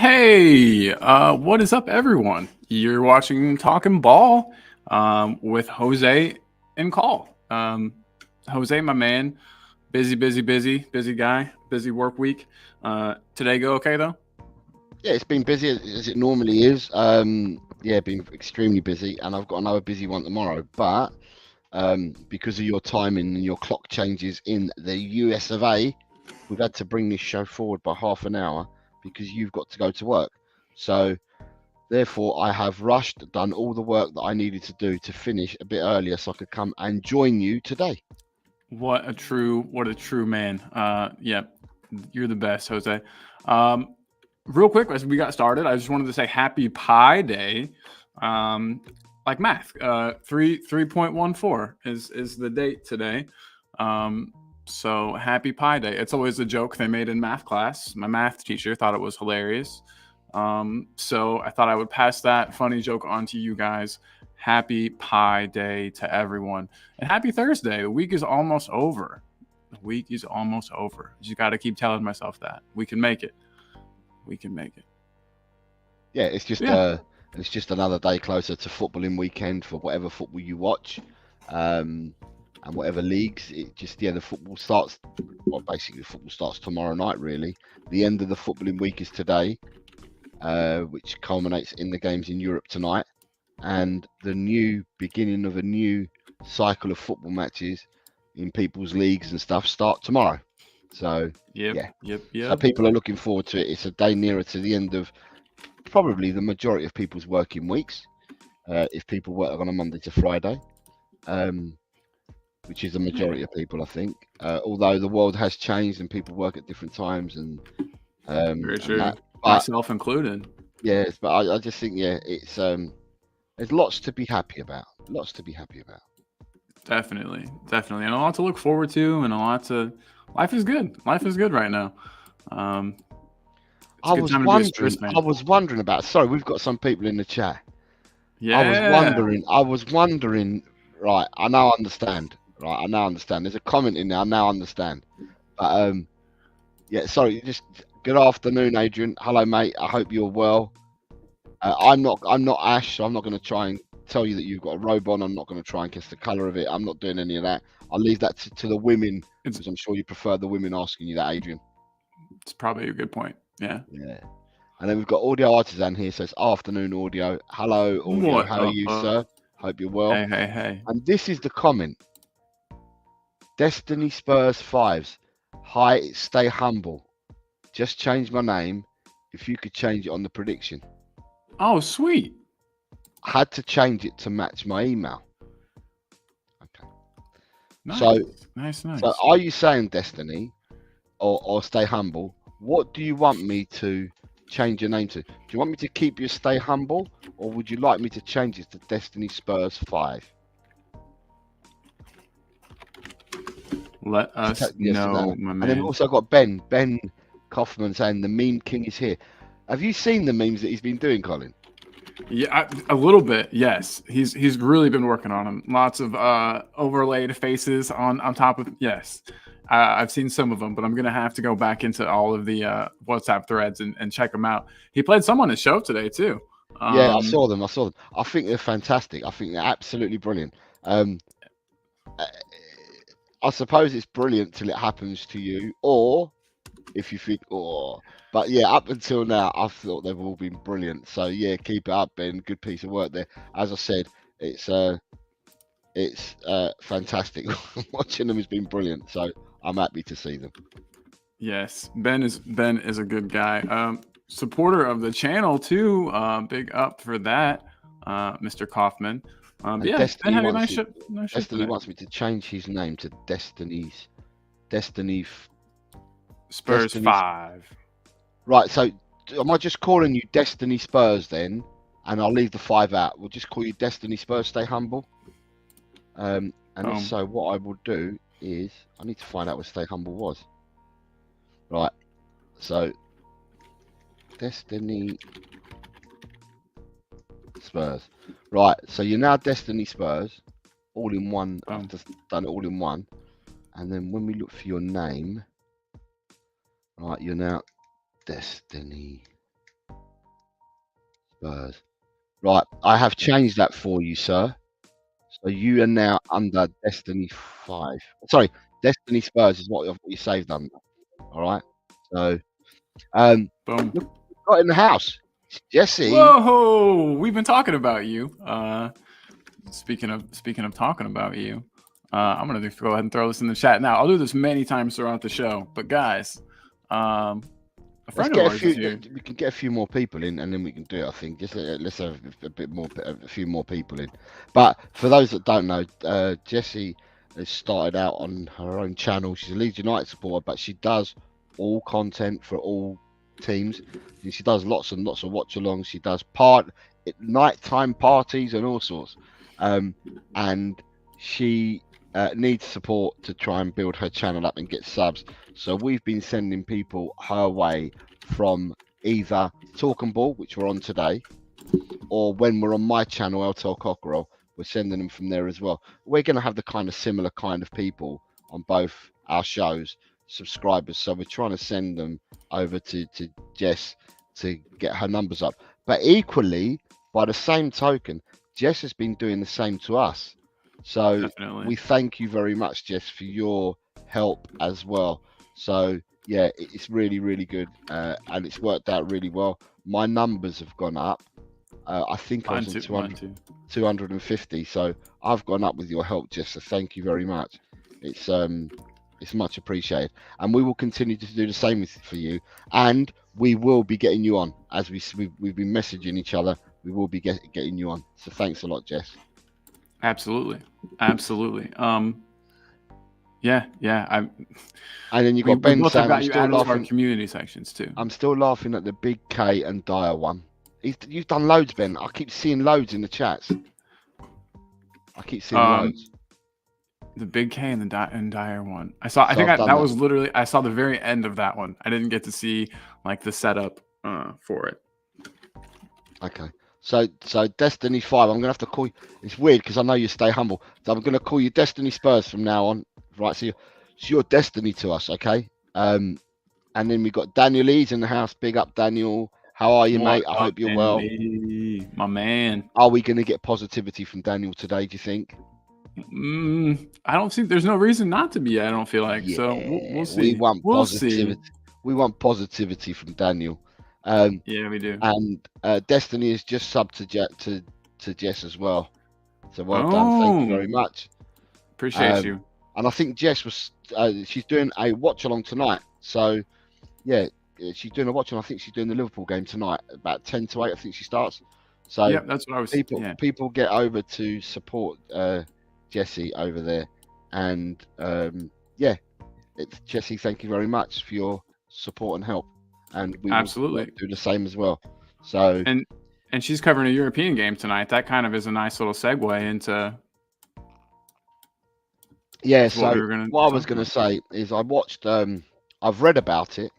Hey, what is up, everyone? You're watching Talking Ball with Jose and Call. Jose, my man, busy guy, busy work week. Today go okay though? Yeah, it's been busy as it normally is. Yeah, been extremely busy, and I've got another busy one tomorrow. But because of your timing and your clock changes in the US of A, we've had to bring this show forward by half an hour because you've got to go to work. So therefore, I have rushed, done all the work that I needed to do to finish a bit earlier, so I could come and join you today. What a true man. Yeah, you're the best, Jose. Um, Real quick, as we got started, I just wanted to say Happy Pi Day. Like math, 3.14 is the date today. So Happy Pi Day. It's always a joke they made in math class. My math teacher thought it was hilarious. So I thought I would pass that funny joke on to you guys. Happy Pi Day to everyone, and happy Thursday. The week is almost over. The week is almost over. Just got to keep telling myself that we can make it. We can make it. Yeah, Yeah. it's just another day closer to footballing weekend for whatever football you watch. And whatever leagues. It just the football starts. Well, basically, the football starts tomorrow night. Really, the end of the footballing week is today, which culminates in the games in Europe tonight, and the new beginning of a new cycle of football matches in people's leagues and stuff start tomorrow. So Yep. yeah, Yep. so Yep. people are looking forward to it. It's a day nearer to the end of probably the majority of people's working weeks, if people work on a Monday to Friday. Which is the Yeah. majority of people, I think. Although the world has changed and people work at different times Very and true. that, but Myself included. yes, but I just think it's there's lots to be happy about. Lots to be happy about. Definitely. Definitely. And a lot to look forward to, and a lot to. Life is good. Life is good right now. Um, it's I a good was time to be a Spurs wondering. I fan. was wondering about. Sorry, we've got some people in the chat. Yeah. I was wondering. Right, I now understand. Right, I now understand. There's a comment in there. I now understand. But yeah. Sorry. Just good afternoon, Adrian. Hello, mate. I hope you're well. I'm not Ash, so I'm not going to try and tell you that you've got a robe on. I'm not going to try and guess the color of it. I'm not doing any of that. I'll leave that to the women, It's because I'm sure you prefer the women asking you that, Adrian. it's probably a good point. Yeah. Yeah. And then we've got Audio Artisan here, says afternoon audio. Hello, audio. What How are you, up? sir? Hope you're well. Hey. And this is the comment. Destiny Spurs Fives. Hi, stay humble. Just change my name. If you could change it on the prediction. Oh, sweet. I had to change it to match my email. Okay. Nice. So Nice. So are you saying, Destiny, or stay humble? What do you want me to change your name to? Do you want me to keep you stay humble, or would you like me to change it to Destiny Spurs 5? Let us Yes or know, no. my And then we've man. also got Ben Kaufman saying the meme king is here. Have you seen the memes that he's been doing, Colin? Yeah, a little bit. Yes, he's really been working on them. Lots of overlaid faces on top of. Yes, I've seen some of them, but I'm gonna have to go back into all of the WhatsApp threads and check them out. He played some on his show today too. Yeah, I Um, saw them. I saw them. I think they're fantastic. I think they're absolutely brilliant. Um, uh, I suppose it's brilliant till it happens to you, or if you think, oh, but yeah, up until now, I thought they've all been brilliant. So yeah, keep it up, Ben. Good piece of work there. As I said, it's fantastic. Watching them has been brilliant. So I'm happy to see them. yes, Ben is a good guy. Supporter of the channel too. Big up for that, Mr. Kaufman. And Yeah, Ben had a nice show. Nice show Destiny today. wants me to change his name to Destiny Spurs Destiny's. 5. Right. So am I just calling you Destiny Spurs then? And I'll leave the 5 out. We'll just call you Destiny Spurs. Stay humble. And if so, what I will do is I need to find out what Stay Humble was. Right. So Destiny Spurs. Right. So you're now Destiny Spurs, all in one. I've just done it all in one. And then when we look for your name, right, you're now Destiny Spurs. Right, I have changed that for you, sir. So you are now under Destiny 5. Sorry, Destiny Spurs is what you saved under. All right. So, Boom. look, got in the house, Jesse. Whoa! We've been talking about you. Speaking of talking about you, I'm gonna go ahead and throw this in the chat now. I'll do this many times throughout the show, but guys, a Let's friend of get a ours few. is here. We can get a few more people in, and then we can do it. I think just let's have a bit more, a few more people in. But for those that don't know, Jessie has started out on her own channel. She's a Leeds United supporter, but she does all content for all teams. And she does lots and lots of watch-alongs. She does nighttime parties and all sorts. And she needs support to try and build her channel up and get subs. So we've been sending people her way from either Talk and Ball, which we're on today, or when we're on my channel, LTL Cockerel, we're sending them from there as well. We're going to have the kind of similar kind of people on both our shows, subscribers. So we're trying to send them over to Jess to get her numbers up. But equally, by the same token, Jess has been doing the same to us. So Definitely. we thank you very much, Jess, for your help as well. So yeah, it's really, really good, and it's worked out really well. My numbers have gone up. I think I was in 250, so I've gone up with your help, Jess. So thank you very much. It's much appreciated, and we will continue to do the same for you. And we will be getting you on as we've been messaging each other. We will be getting you on. So thanks a lot, Jess. Absolutely. Yeah. And then you got Ben saying, I'm still laughing. Our community sections too. I'm still laughing at the Big K and Dyer one. You've done loads, Ben. I keep seeing loads in the chats. I keep seeing loads. The Big K and the Dyer one. I saw. I think that was literally. I saw the very end of that one. I didn't get to see like the setup for it. Okay. So Destiny 5. I'm gonna have to call you. It's weird because I know you stay humble. So I'm gonna call you Destiny Spurs from now on. Right. So you're Destiny to us. Okay. And then we got Daniel Lee's in the house. Big up, Daniel. How are you, mate? I hope you're well. My man. Are we going to get positivity from Daniel today, do you think? I don't think there's no reason not to be. I don't feel like. Yeah, so we'll see. We want positivity. See. We want positivity from Daniel. Yeah, we do. And Destiny is just subbed to Jess as well. So well done. Thank you very much. Appreciate you. And I think Jess was she's doing a watch along tonight. So yeah, she's doing a watch along. I think she's doing the Liverpool game tonight about 10 to 8. I think she starts. So yeah, that's what I was. People get over to support Jessie over there, and yeah, it's Jessie. Thank you very much for your support and help, and we absolutely will do the same as well. So and she's covering a European game tonight. That kind of is a nice little segue into. Yeah, so what I was going to say is I watched, I've read about it.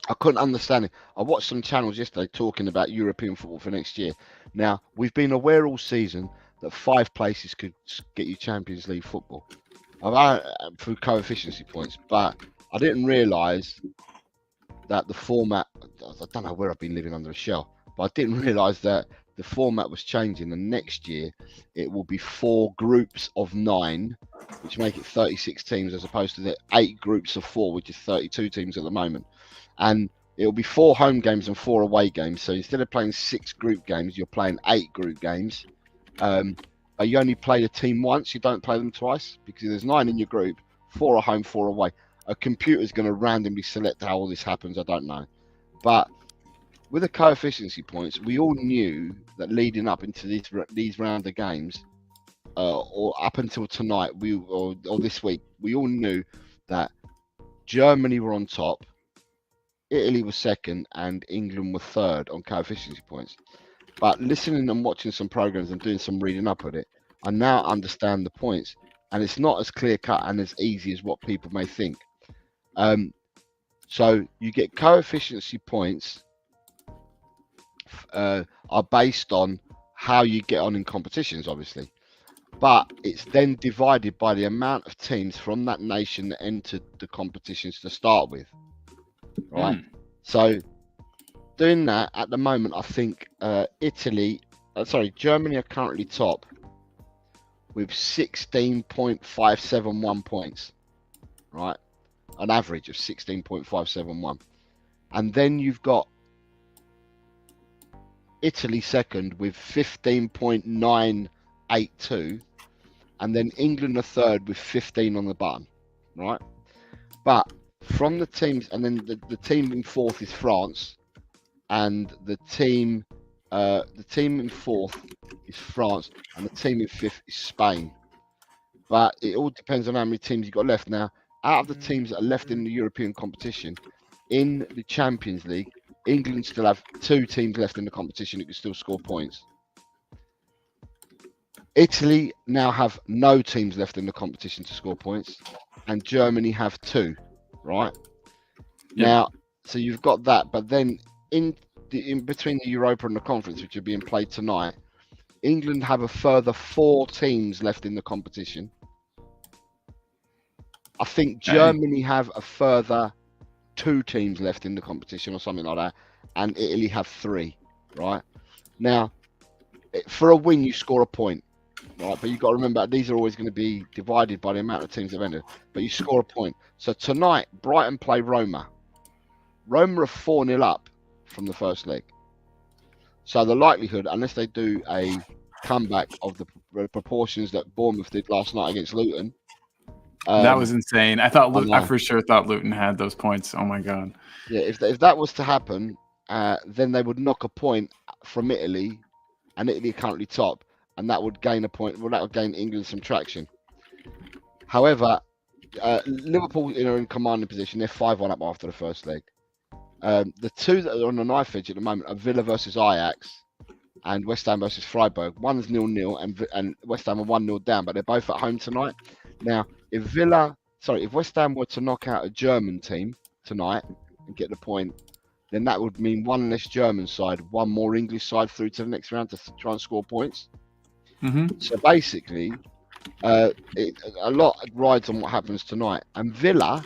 I couldn't understand it. I watched some channels yesterday talking about European football for next year. Now, we've been aware all season that 5 places could get you Champions League football through coefficiency points, but I didn't realise that the format, I don't know where I've been living under a shell, but I didn't realise that the format was changing, and next year it will be 4 groups of 9, which make it 36 teams, as opposed to the 8 groups of 4, which is 32 teams at the moment. And it'll be 4 home games and 4 away games. So instead of playing 6 group games, you're playing 8 group games. But you only play a team once. You don't play them twice, because there's 9 in your group, 4 are home, 4 away. A computer's going to randomly select how all this happens. I don't know. But with the coefficiency points, we all knew that leading up into these round of games, or up until tonight, or this week, we all knew that Germany were on top, Italy was second, and England were third on coefficiency points. But listening and watching some programs and doing some reading up on it, I now understand the points, and it's not as clear cut and as easy as what people may think. So you get coefficiency points are based on how you get on in competitions, obviously, but it's then divided by the amount of teams from that nation that entered the competitions to start with, right? So doing that at the moment, I think Germany are currently top with 16.571 points, right? An average of 16.571. And then you've got Italy second with 15.982. And then England are third with 15 on the button, right? But from the teams, and then the team in fourth is France, and the team in fourth is France, and the team in fifth is Spain. But it all depends on how many teams you've got left. Now, out of the teams that are left in the European competition, in the Champions League, England still have 2 teams left in the competition that can still score points. Italy now have no teams left in the competition to score points, and Germany have 2, right? Yep. Now, so you've got that, but then in between the Europa and the Conference, which are being played tonight, England have a further 4 teams left in the competition. I think Germany have a further 2 teams left in the competition or something like that, and Italy have 3, right? Now, for a win, you score a point, right? But you've got to remember, these are always going to be divided by the amount of teams that have entered, but you score a point. So tonight, Brighton play Roma. Roma are 4-0 up from the first leg. So the likelihood, unless they do a comeback of the proportions that Bournemouth did last night against Luton. That was insane. I for sure thought Luton had those points. Oh my god. Yeah, if that was to happen, then they would knock a point from Italy, and Italy are currently top, and that would gain a point. Well, that would gain England some traction. However, Liverpool are in commanding position. They're 5-1 up after the first leg. The 2 that are on the knife edge at the moment are Villa versus Ajax and West Ham versus Freiburg. One's 0-0 and West Ham are 1-0 down, but they're both at home tonight. Now, if West Ham were to knock out a German team tonight and get the point, then that would mean 1 less German side, 1 more English side through to the next round to try and score points. Mm-hmm. So basically, a lot rides on what happens tonight. And Villa,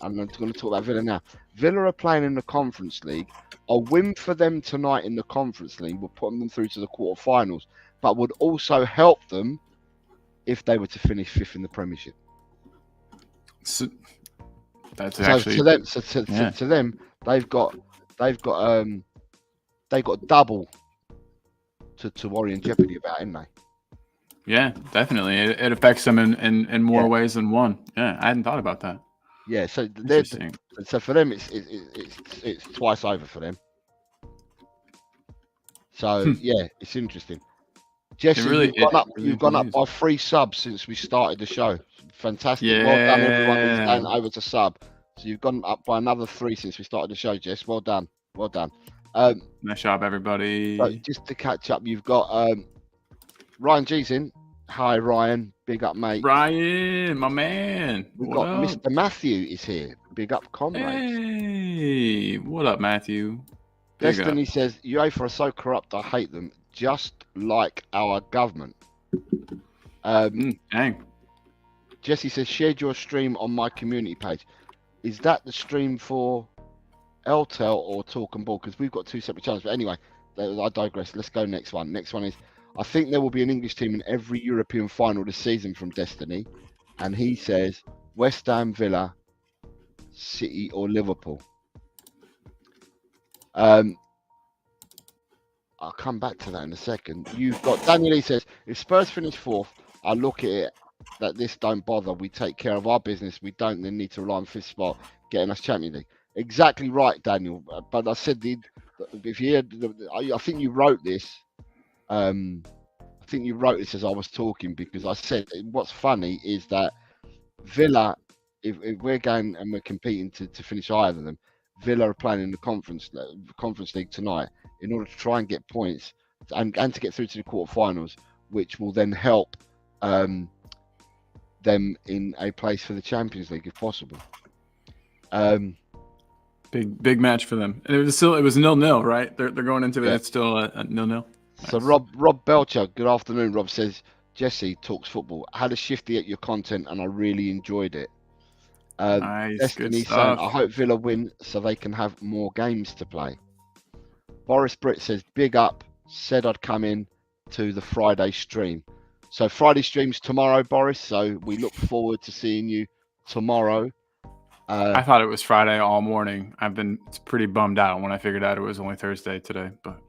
I'm going to talk about Villa now. Villa are playing in the Conference League. A win for them tonight in the Conference League will put them through to the quarterfinals, but would also help them if they were to finish 5th in the Premiership. So that's actually to them they've got double to worry and jeopardy about, haven't they? Yeah, definitely. It affects them in more ways than one. Yeah, I hadn't thought about that. Yeah, so for them it's twice over for them. So yeah, it's interesting. Jesse, you've gone up by 3 subs since we started the show. Fantastic. Yeah. Well done, everyone who's going over to sub. So you've gone up by another 3 since we started the show, Jess. Well done. Nice job, everybody. So just to catch up, you've got Ryan G's in. Hi, Ryan. Big up, mate. Ryan, my man. We've got Mr. Matthew is here. Big up, comrades. Hey, what up, Matthew? Destiny says, UEFA are so corrupt, I hate them. Just like our government. Dang. Jesse says, shared your stream on my community page. Is that the stream for LTEL or Talk and Ball? Because we've got 2 separate channels. But anyway, I digress. Let's go next one. Next one is, I think there will be an English team in every European final this season from Destiny. And he says, West Ham, Villa, City or Liverpool. I'll come back to that in a second. You've got Daniel Lee says, if Spurs finish 4th, I look at it that this don't bother. We take care of our business. We don't then need to rely on 5th spot getting us Champions League. Exactly right, Daniel. But I said, if you heard, I think you wrote this. I think you wrote this as I was talking, because I said what's funny is that Villa, if we're going and we're competing to finish higher than them, Villa are playing in the Conference League tonight in order to try and get points and to get through to the quarterfinals, which will then help them in a place for the Champions League if possible. Big match for them. And it was 0-0, right? They're going into it. It's still a 0-0. Nice. So Rob Belcher, good afternoon. Rob says, Jesse talks football. I had a shifty at your content and I really enjoyed it. Nice, Destiny good stuff. saying, I hope Villa win so they can have more games to play. Boris Britt says, big up, said I'd come in to the Friday stream. So Friday stream's tomorrow, Boris. So we look forward to seeing you tomorrow. I thought it was Friday all morning. I've been pretty bummed out when I figured out it was only Thursday today. But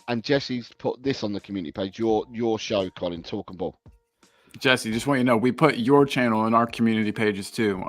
and Jesse's put this on the community page. Your show, Colin, Talk and Ball. Jesse, just want you to know, we put your channel in our community pages too,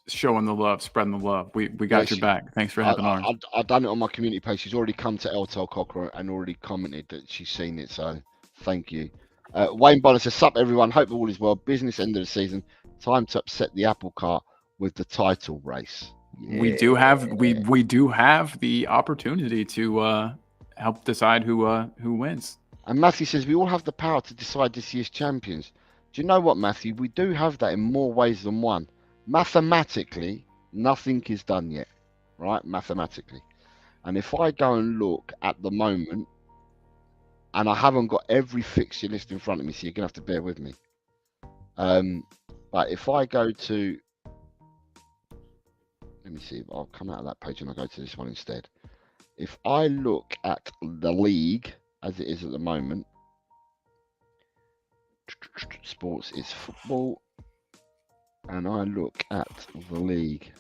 showing the love, spreading the love. We got your back. Thanks for having ours. I've done it on my community page. She's already come to Eltel Cocker and already commented that she's seen it. So thank you. Wayne Bonner says, sup everyone, hope all is well. Business end of the season. Time to upset the apple cart with the title race. Yeah. We do have the opportunity to help decide who wins. And Matthew says, we all have the power to decide this year's champions. Do you know what, Matthew? We do have that in more ways than one. Mathematically, nothing is done yet, right? Mathematically. And if I go and look at the moment, and I haven't got every fixture list in front of me, so you're going to have to bear with me. But if I go to, let me see, I'll come out of that page and I'll go to this one instead. If I look at the league as it is at the moment, sports is football, and I look at the league.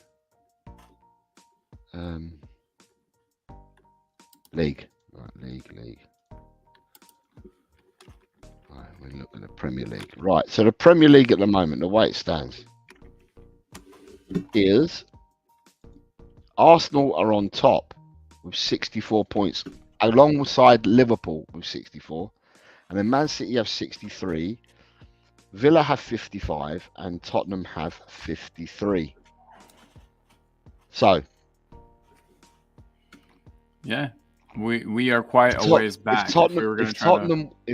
League. Right, we look at the Premier League. Right, so the Premier League at the moment, the way it stands, is Arsenal are on top with 64 points, alongside Liverpool with 64. And then Man City have 63, Villa have 55, and Tottenham have 53. So, yeah, we are quite a ways back. If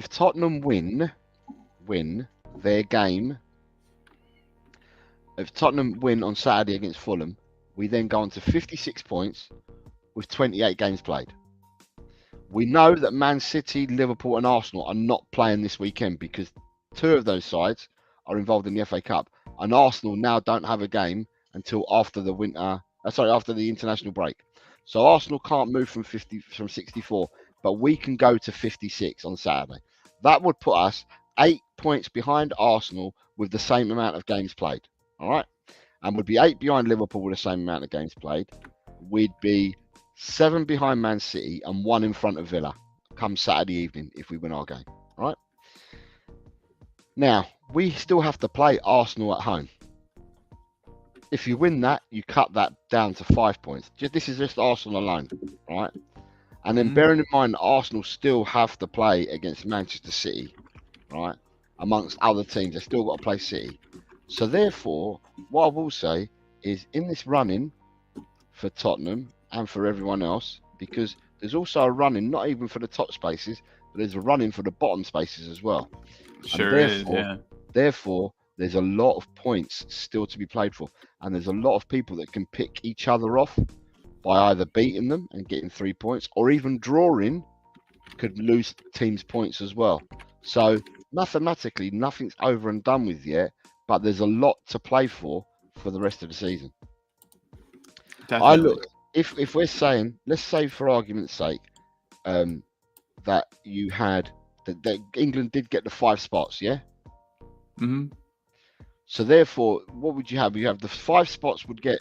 Tottenham win their game, if Tottenham win on Saturday against Fulham, we then go on to 56 points with 28 games played. We know that Man City, Liverpool and Arsenal are not playing this weekend because two of those sides are involved in the FA Cup, and Arsenal now don't have a game until after the after the international break. So Arsenal can't move from 64, but we can go to 56 on Saturday. That would put us 8 points behind Arsenal with the same amount of games played. All right, and would be 8 behind Liverpool with the same amount of games played. We'd be 7 behind Man City and 1 in front of Villa come Saturday evening if we win our game, right? Now, we still have to play Arsenal at home. If you win that, you cut that down to 5 points. This is just Arsenal alone, right? And then bearing in mind, Arsenal still have to play against Manchester City, right? Amongst other teams, they've still got to play City. So therefore, what I will say is in this running for Tottenham and for everyone else, because there's also a running not even for the top spaces, but there's a running for the bottom spaces as well. Sure is, yeah. Therefore, there's a lot of points still to be played for, and there's a lot of people that can pick each other off by either beating them and getting 3 points, or even drawing could lose teams points as well. So mathematically, nothing's over and done with yet, but there's a lot to play for the rest of the season. Definitely. If we're saying, let's say for argument's sake, that you had that England did get the 5 spots, yeah. So therefore, what would you have? You have the 5 spots would get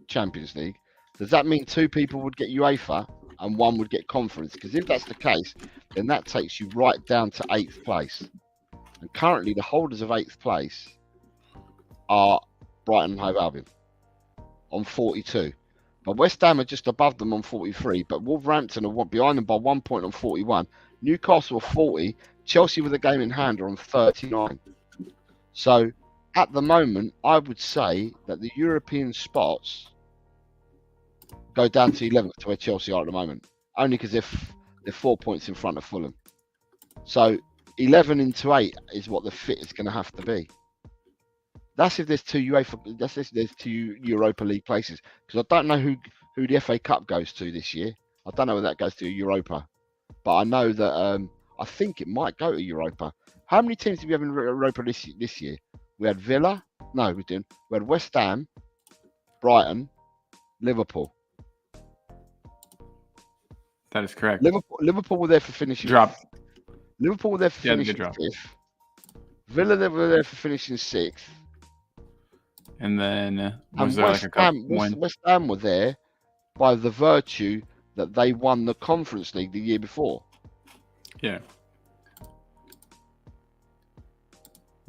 Champions League. Does that mean 2 people would get UEFA and 1 would get Conference? Because if that's the case, then that takes you right down to 8th place. And currently, the holders of 8th place are Brighton and Hove Albion on 42. But West Ham are just above them on 43. But Wolverhampton are behind them by 1 point on 41. Newcastle are 40. Chelsea with a game in hand are on 39. So at the moment, I would say that the European spots go down to 11th to where Chelsea are at the moment. Only because they're 4 points in front of Fulham. So 11 into 8 is what the fit is going to have to be. That's if there's 2 UEFA. That's if there's 2 Europa League places. Because I don't know who the FA Cup goes to this year. I don't know whether that goes to Europa, but I know that I think it might go to Europa. How many teams did we have in Europa this year? We had Villa. No, we didn't. We had West Ham, Brighton, Liverpool. That is correct. Liverpool were there for finishing. Drop. Liverpool were there for Yeah, good finishing drop. 5th. Villa they were there for finishing 6th. And then was And there like a couple win? West Ham were there by the virtue that they won the Conference League the year before. Yeah.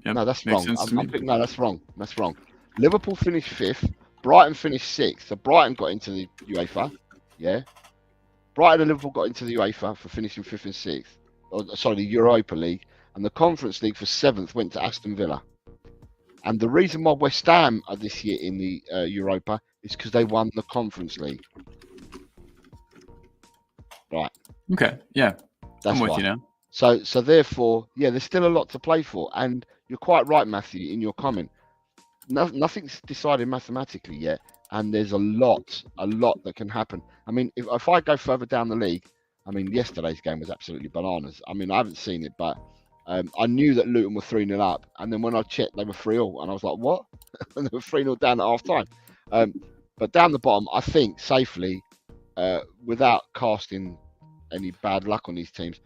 Yep, No, that's makes wrong. sense to me. No, that's wrong. That's wrong. Liverpool finished 5th. Brighton finished 6th. So Brighton got into the UEFA. Yeah. Brighton and Liverpool got into the UEFA for finishing 5th and 6th. Sorry, the Europa League. And the Conference League for 7th went to Aston Villa. And the reason why West Ham are this year in the Europa is because they won the Conference League. Right. Okay. Yeah. That's I'm with why. you now. So therefore, yeah, there's still a lot to play for. And you're quite right, Matthew, in your comment. Nothing's decided mathematically yet. And there's a lot that can happen. I mean, if I go further down the league, I mean, yesterday's game was absolutely bananas. I mean, I haven't seen it, but I knew that Luton were 3-0 up. And then when I checked, they were 3-0. And I was like, what? And they were 3-0 down at half time. But down the bottom, I think safely, without casting any bad luck on these teams,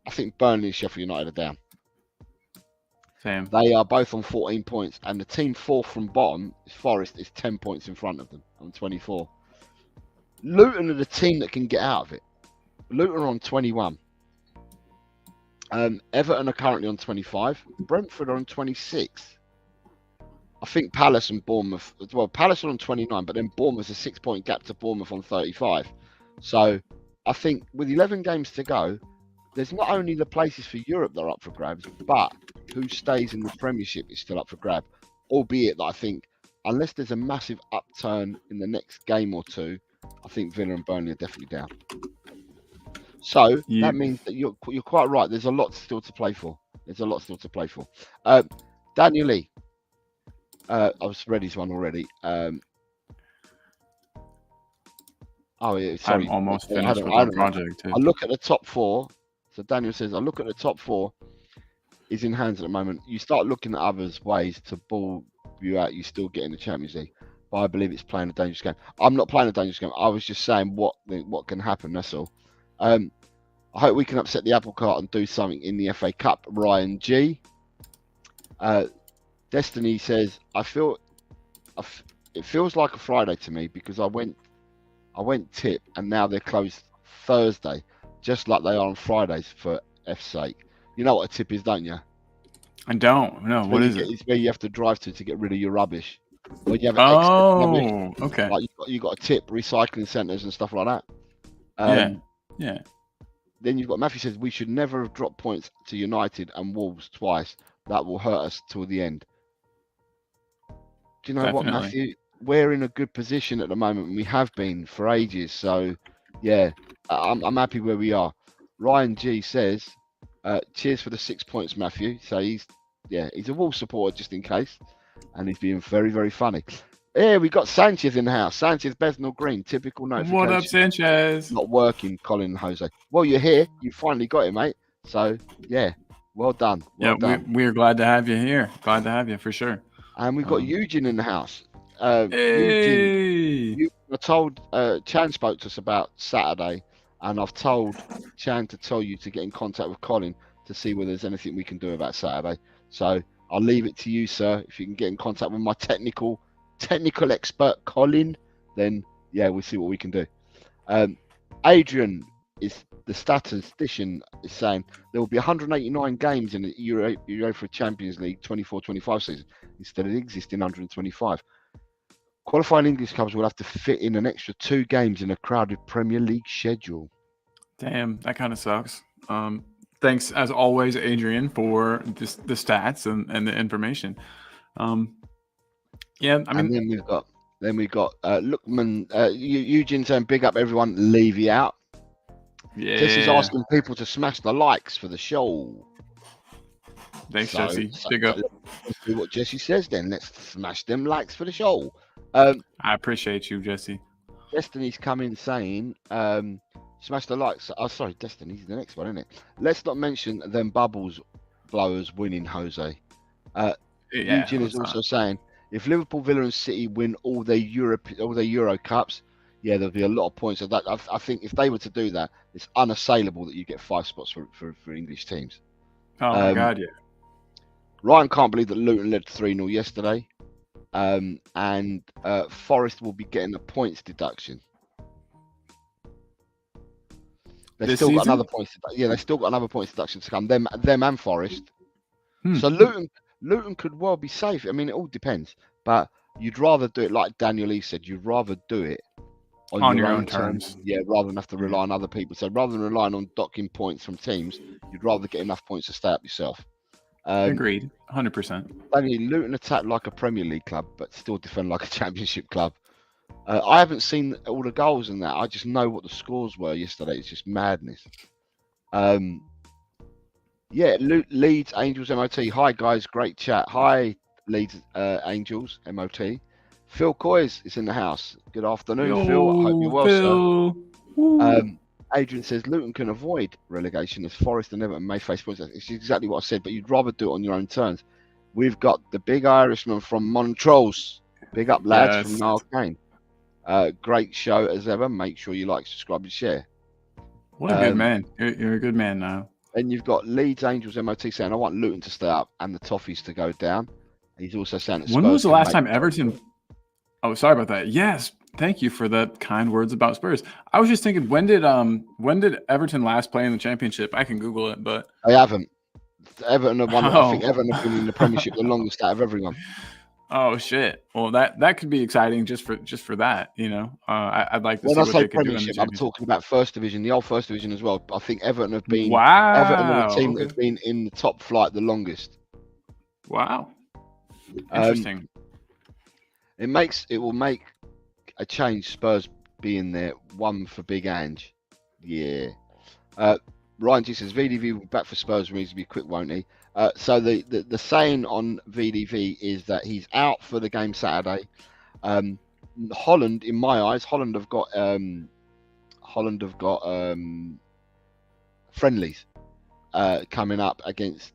I think Burnley and Sheffield United are down. Same. They are both on 14 points, and the team 4th from bottom, Forest, is 10 points in front of them on 24. Luton are the team that can get out of it. Luton are on 21. Everton are currently on 25. Brentford are on 26. I think Palace and Bournemouth, well, Palace are on 29, but then Bournemouth's a 6-point gap to Bournemouth on 35. So I think with 11 games to go, there's not only the places for Europe that are up for grabs, but who stays in the Premiership is still up for grab. Albeit that I think, unless there's a massive upturn in the next game or two, I think Villa and Burnley are definitely down. So that means that you're quite right. There's a lot still to play for. Daniel Lee. I was ready to one already. Oh yeah, sorry. I'm almost finished with my project too. I look at the top 4. So Daniel says, I look at the top 4 is in hands at the moment. You start looking at others' ways to ball you out. You still get in the Champions League. But I believe it's playing a dangerous game. I'm not playing a dangerous game. I was just saying what can happen. That's all. I hope we can upset the apple cart and do something in the FA Cup. Ryan G. Destiny says, it feels like a Friday to me because I went tip and now they're closed Thursday, just like they are on Fridays for F's sake. You know what a tip is, don't you? I don't. No, what is it? It's where you have to drive to get rid of your rubbish. When you have rubbish, okay. Like you got a tip, recycling centres and stuff like that. Yeah. Then you've got Matthew says we should never have dropped points to United and Wolves twice. That will hurt us till the end. Do you know what, Matthew? We're in a good position at the moment, and we have been for ages. So, yeah, I'm happy where we are. Ryan G says, "Cheers for the 6 points, Matthew." So he's a Wolves supporter just in case, and he's being very, very funny. Yeah, we got Sanchez in the house. Sanchez, Bethnal Green, typical notification. What up, Sanchez? Not working, Colin and Jose. Well, you're here. You finally got it, mate. So, yeah, well done. Well done. We're glad to have you here. Glad to have you for sure. And we've got Eugene in the house. Hey! I told Chan spoke to us about Saturday, and I've told Chan to tell you to get in contact with Colin to see whether there's anything we can do about Saturday. So I'll leave it to you, sir. If you can get in contact with my technical expert, Colin, then yeah, we'll see what we can do. Adrian is the statistician is saying there will be 189 games in the UEFA Champions League 24-25 season instead of the existing 125. Qualifying English clubs will have to fit in an extra 2 games in a crowded Premier League schedule. Damn, that kind of sucks. Thanks as always, Adrian, for the stats and the information. Yeah, I mean, and then we've got Lookman, Eugene saying big up everyone, Levy out. Yeah. Jesse's asking people to smash the likes for the show. Thanks, Jesse. Big up. Let's do what Jesse says then. Let's smash them likes for the show. I appreciate you, Jesse. Destiny's coming saying, smash the likes. Oh, sorry, Destiny's the next one, isn't it? Let's not mention them bubbles blowers winning, Jose. Eugene is also saying, if Liverpool, Villa and City win all their Euro Cups, Yeah, there'll be a lot of points of that. I think if they were to do that, it's unassailable that you get 5 spots for English teams. Oh my God, yeah. Ryan can't believe that Luton led 3-0 yesterday. And Forest will be getting a points deduction. They've This still got season? another points. Yeah, they've still got another points deduction to come. Them and Forest. Hmm. So Luton could well be safe. I mean, it all depends. But you'd rather do it like Daniel Lee said. You'd rather do it on your own terms. Yeah, rather than have to rely on other people. So rather than relying on docking points from teams, you'd rather get enough points to stay up yourself. Agreed, 100%. Daniel, Luton attack like a Premier League club, but still defend like a Championship club. I haven't seen all the goals in that. I just know what the scores were yesterday. It's just madness. Yeah, Leeds Angels MOT. Hi guys, great chat. Hi Leeds Angels MOT. Phil Coys is in the house. Good afternoon, Yo, Phil. I hope you're well, Phil. sir. Adrian says Luton can avoid relegation as Forest and Everton may face points. It's exactly what I said, but you'd rather do it on your own terms. We've got the big Irishman from Montrose. Big up, lads, from Niall Kane. Great show as ever. Make sure you like, subscribe, and share. What a good man. You're a good man now. And you've got Leeds Angels MOT saying, I want Luton to stay up and the Toffees to go down. And he's also saying that When Spurs was the can last make- time Everton? Oh, sorry about that. Yes, thank you for the kind words about Spurs. I was just thinking, when did Everton last play in the Championship? I can Google it, but They haven't. Everton have won. Oh. I think Everton have been in the Premiership the longest out of everyone. oh shit. Well, that could be exciting just for that. You know, I'd like to When see I what say they could do in the Premiership, I'm Championship. talking about First Division, the old First Division as well. I think Everton have been. Wow. Everton are the team that okay. have been in the top flight the longest. Wow. Interesting. It will make a change. Spurs being there, one for Big Ange. Yeah. Ryan G says VDV will be back for Spurs. Needs to be quick, won't he? So the saying on VDV is that he's out for the game Saturday. Holland, in my eyes, Holland have got friendlies coming up against.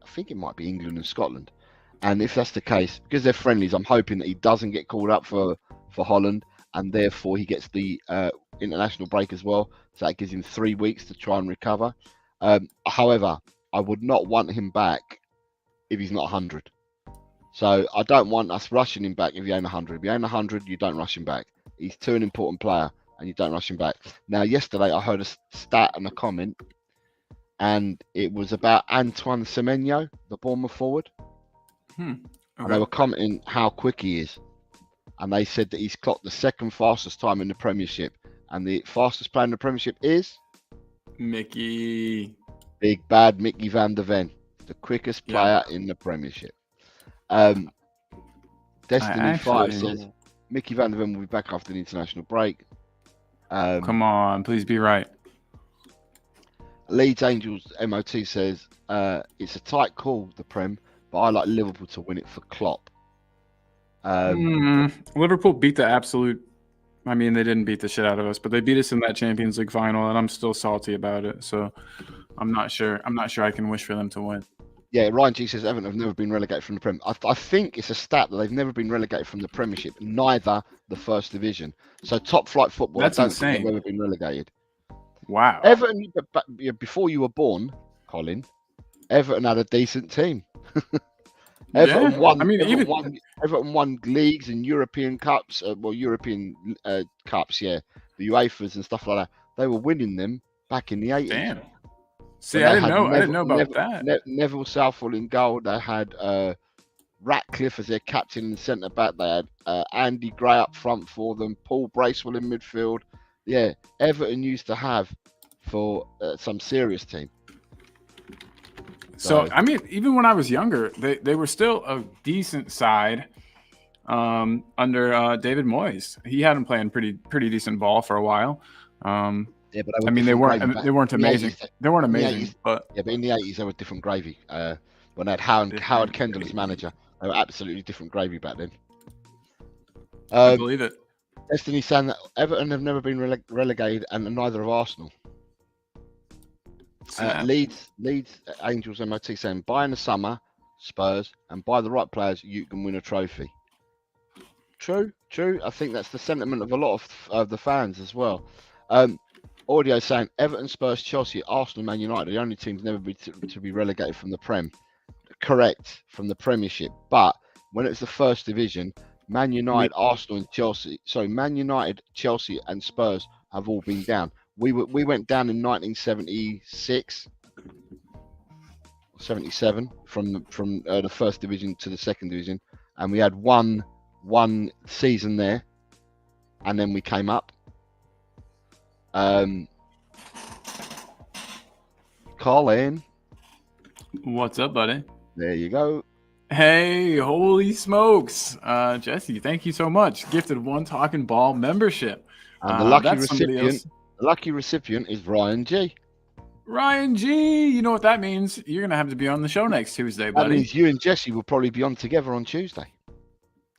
I think it might be England and Scotland. And if that's the case, because they're friendlies, I'm hoping that he doesn't get called up for Holland, and therefore he gets the international break as well. So that gives him 3 weeks to try and recover. However, I would not want him back if he's not 100. So I don't want us rushing him back if he ain't 100. If he ain't 100, you don't rush him back. He's too an important player, and you don't rush him back. Now, yesterday I heard a stat and a comment, and it was about Antoine Semenyo, the Bournemouth forward. And they were commenting how quick he is. And they said that he's clocked the second fastest time in the Premiership. And the fastest player in the Premiership is? Mickey. Big bad Mickey van der Ven. The quickest player in the Premiership. Destiny 5 says Mickey van der Ven will be back after the international break. Come on, please be right. Leeds Angels MOT says it's a tight call, the Prem, but I like Liverpool to win it for Klopp. Liverpool beat the absolute. I mean, they didn't beat the shit out of us, but they beat us in that Champions League final, and I'm still salty about it. So I'm not sure. I'm not sure I can wish for them to win. Yeah, Ryan G says Everton have never been relegated from the Prem. I think it's a stat that they've never been relegated from the Premiership, neither the First Division. So top flight football, That's I don't insane. think they've ever been relegated. Wow. Everton, before you were born, Colin, Everton had a decent team. Everton won. I mean, Everton won leagues and European cups. European cups, yeah, the UEFA's and stuff like that. They were winning them back in the 80s. Damn. See, I didn't know about that. Neville Southall in goal. They had Ratcliffe as their captain and centre back. They had Andy Gray up front for them. Paul Bracewell in midfield. Yeah, Everton used to have for some serious team. So I mean, even when I was younger, they were still a decent side under David Moyes. He had them playing pretty decent ball for a while. Yeah, but I mean, they weren't amazing. They weren't amazing, but yeah, but in the 80s they were different gravy. When they had Howard Kendall as manager, they were absolutely different gravy back then. I believe it. Destiny saying that Everton have never been relegated, and neither have Arsenal. Leeds Angels MOT saying buy in the summer, Spurs, and buy the right players, you can win a trophy. True. I think that's the sentiment of a lot of the fans as well. Audio saying Everton, Spurs, Chelsea, Arsenal, Man United are the only teams never to be relegated from the Prem. Correct, from the Premiership. But when it's the first division, Man United, Arsenal, and Chelsea. So Man United, Chelsea, and Spurs have all been down. We went down in 1976, 77 from the first division to the second division, and we had one season there, and then we came up. Colin, What's up, buddy? there you go. Hey, holy smokes. Jesse, tk you so much. Gifted one Talking Ball membership. And the lucky That's somebody recipient, else. the lucky recipient is Ryan G. Ryan G, you know what that means? You're going to have to be on the show next Tuesday, That buddy. means you and Jesse will probably be on together on Tuesday.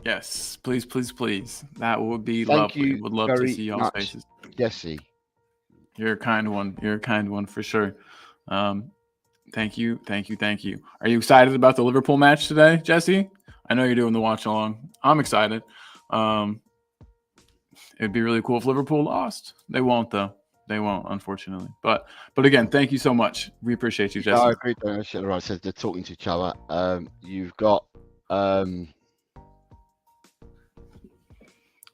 Yes, please, please, please. That would be Thank lovely. you Would love to very see y'all's much. faces. Jesse. You're a kind one. You're a kind one for sure. Thank you. Are you excited about the Liverpool match today, Jesse? I know you're doing the watch along. I'm excited. It'd be really cool if Liverpool lost. They won't, though. They won't, unfortunately. But again, thank you so much. We appreciate you, Jesse. I agree. Right, says they're talking to each other. You've got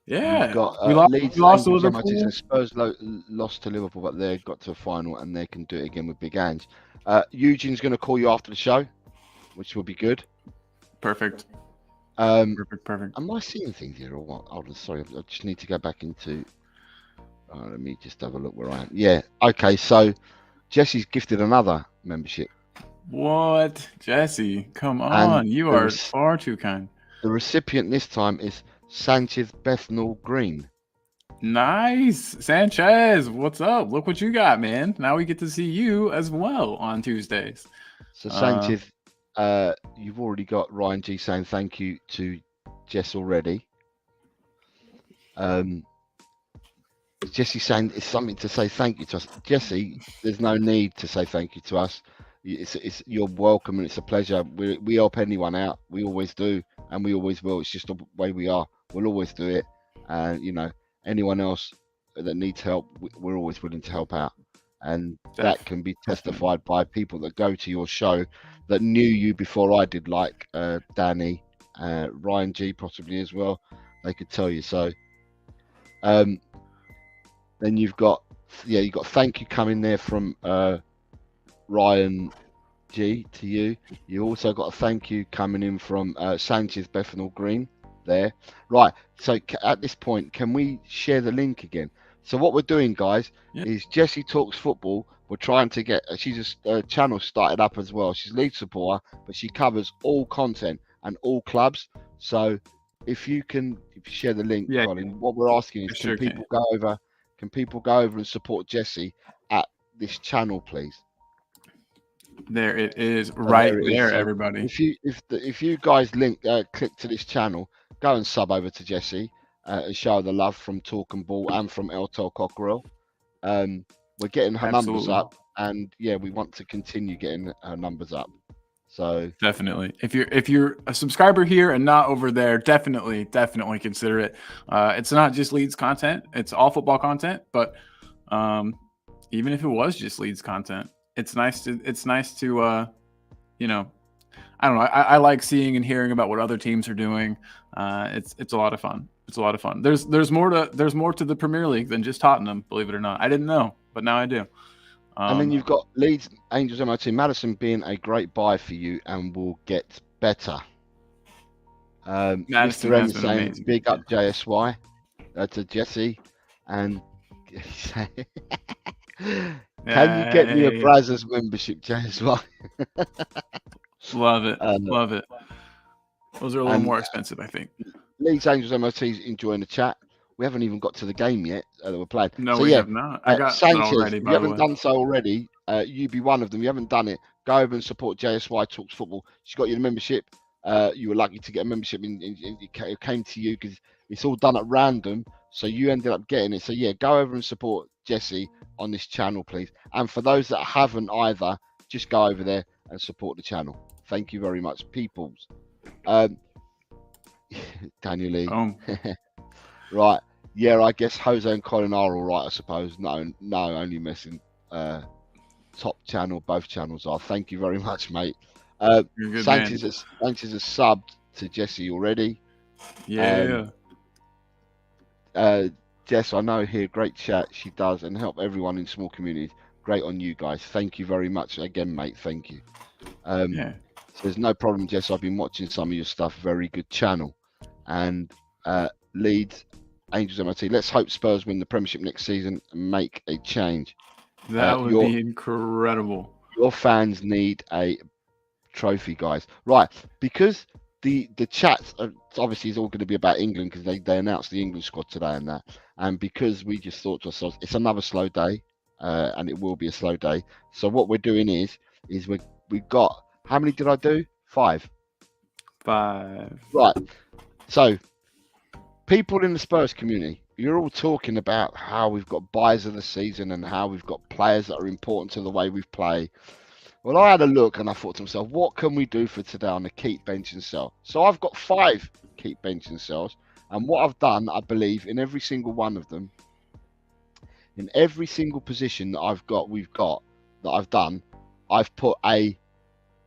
Yeah, you've got we lost to Angels, Liverpool. and Spurs lost to Liverpool, but they got to a final and they can do it again with Big Ange. Eugene's going to call you after the show, which will be good. Perfect. Perfect. Am I seeing things here or what? Oh, sorry, I just need to go back into. Let me just have a look where I am. Yeah. Okay. So Jesse's gifted another membership. What, Jesse? Come on, you are far too kind. The recipient this time is Sanchez Bethnal Green. Nice, Sanchez. What's up? Look what you got, man. Now we get to see you as well on Tuesdays. So Sanchez, you've already got Ryan G saying thank you to Jess already. Jesse saying it's something to say thank you to us. Jesse, there's no need to say thank you to us. It's you're welcome and it's a pleasure. We help anyone out. We always do, and we always will. It's just the way we are. We'll always do it. And anyone else that needs help, we're always willing to help out. And that can be testified by people that go to your show that knew you before I did, like Danny, Ryan G possibly as well. They could tell you. So then you've got thank you coming there from Ryan G to you. You also got a thank you coming in from Sanchez Bethnal Green there. Right. So at this point, can we share the link again? So what we're doing, guys, is Jesse Talks Football. We're trying to get. She's a channel started up as well. She's lead supporter, but she covers all content and all clubs. So if you share the link, Colin, what we're asking is, can people go over and support Jesse at this channel, please? There it is, right there, So everybody. If you guys click to this channel, go and sub over to Jesse and show her the love from Talk and Ball and from Eltel Cockerel. We're getting her numbers up, and we want to continue getting her numbers up. So definitely, if you're a subscriber here and not over there, definitely consider it. It's not just Leeds content; it's all football content. But even if it was just Leeds content, it's nice to I don't know. I like seeing and hearing about what other teams are doing. It's a lot of fun. There's more to the Premier League than just Tottenham. Believe it or not, I didn't know, but now I do. And then you've got Leeds Angels MOT Madison being a great buy for you and will get better. Madison Mr. has M been saying amazing. big up JSY to Jesse, and can you get me a Brazzers membership, JSY? Love it. Those are a little more expensive, I think. Leeds Angels MOT is enjoying the chat. We haven't even got to the game yet that we're playing. No, we have not. I got Sanchez, already. If you haven't done so already, you be one of them. You haven't done it. Go over and support JSY Talks Football. She's got you the membership. You were lucky to get a membership. It came to you because it's all done at random. So you ended up getting it. So go over and support Jesse on this channel, please. And for those that haven't either, just go over there and support the channel. Thank you very much, peoples. Daniel Lee. Oh, Right. Yeah, I guess Jose and Colin are all right, I suppose. No, only missing top channel. Both channels are. Thank you very much, mate. you're a good man. Sanchez has subbed to Jesse already. Yeah. Jess, I know here, great chat. She does and help everyone in small communities. Great on you guys. Thank you very much again, mate. Thank you. Yeah. There's no problem, Jess. I've been watching some of your stuff. Very good channel. And Leeds, Angels MIT. Let's hope Spurs win the Premiership next season and make a change. That would be incredible. Your fans need a trophy, guys. Right, because the chats are, obviously is all going to be about England because they announced the England squad today and that. And because we just thought to ourselves, it's another slow day, and it will be a slow day. So what we're doing is we've got, how many did I do? 5. 5. Right. So, people in the Spurs community, you're all talking about how we've got buys of the season and how we've got players that are important to the way we play. Well, I had a look and I thought to myself, what can we do for today on the keep, bench and sell? So I've got 5 keep, bench and sells. And what I've done, I believe, in every single one of them, in every single position that we've got, that I've done, I've put a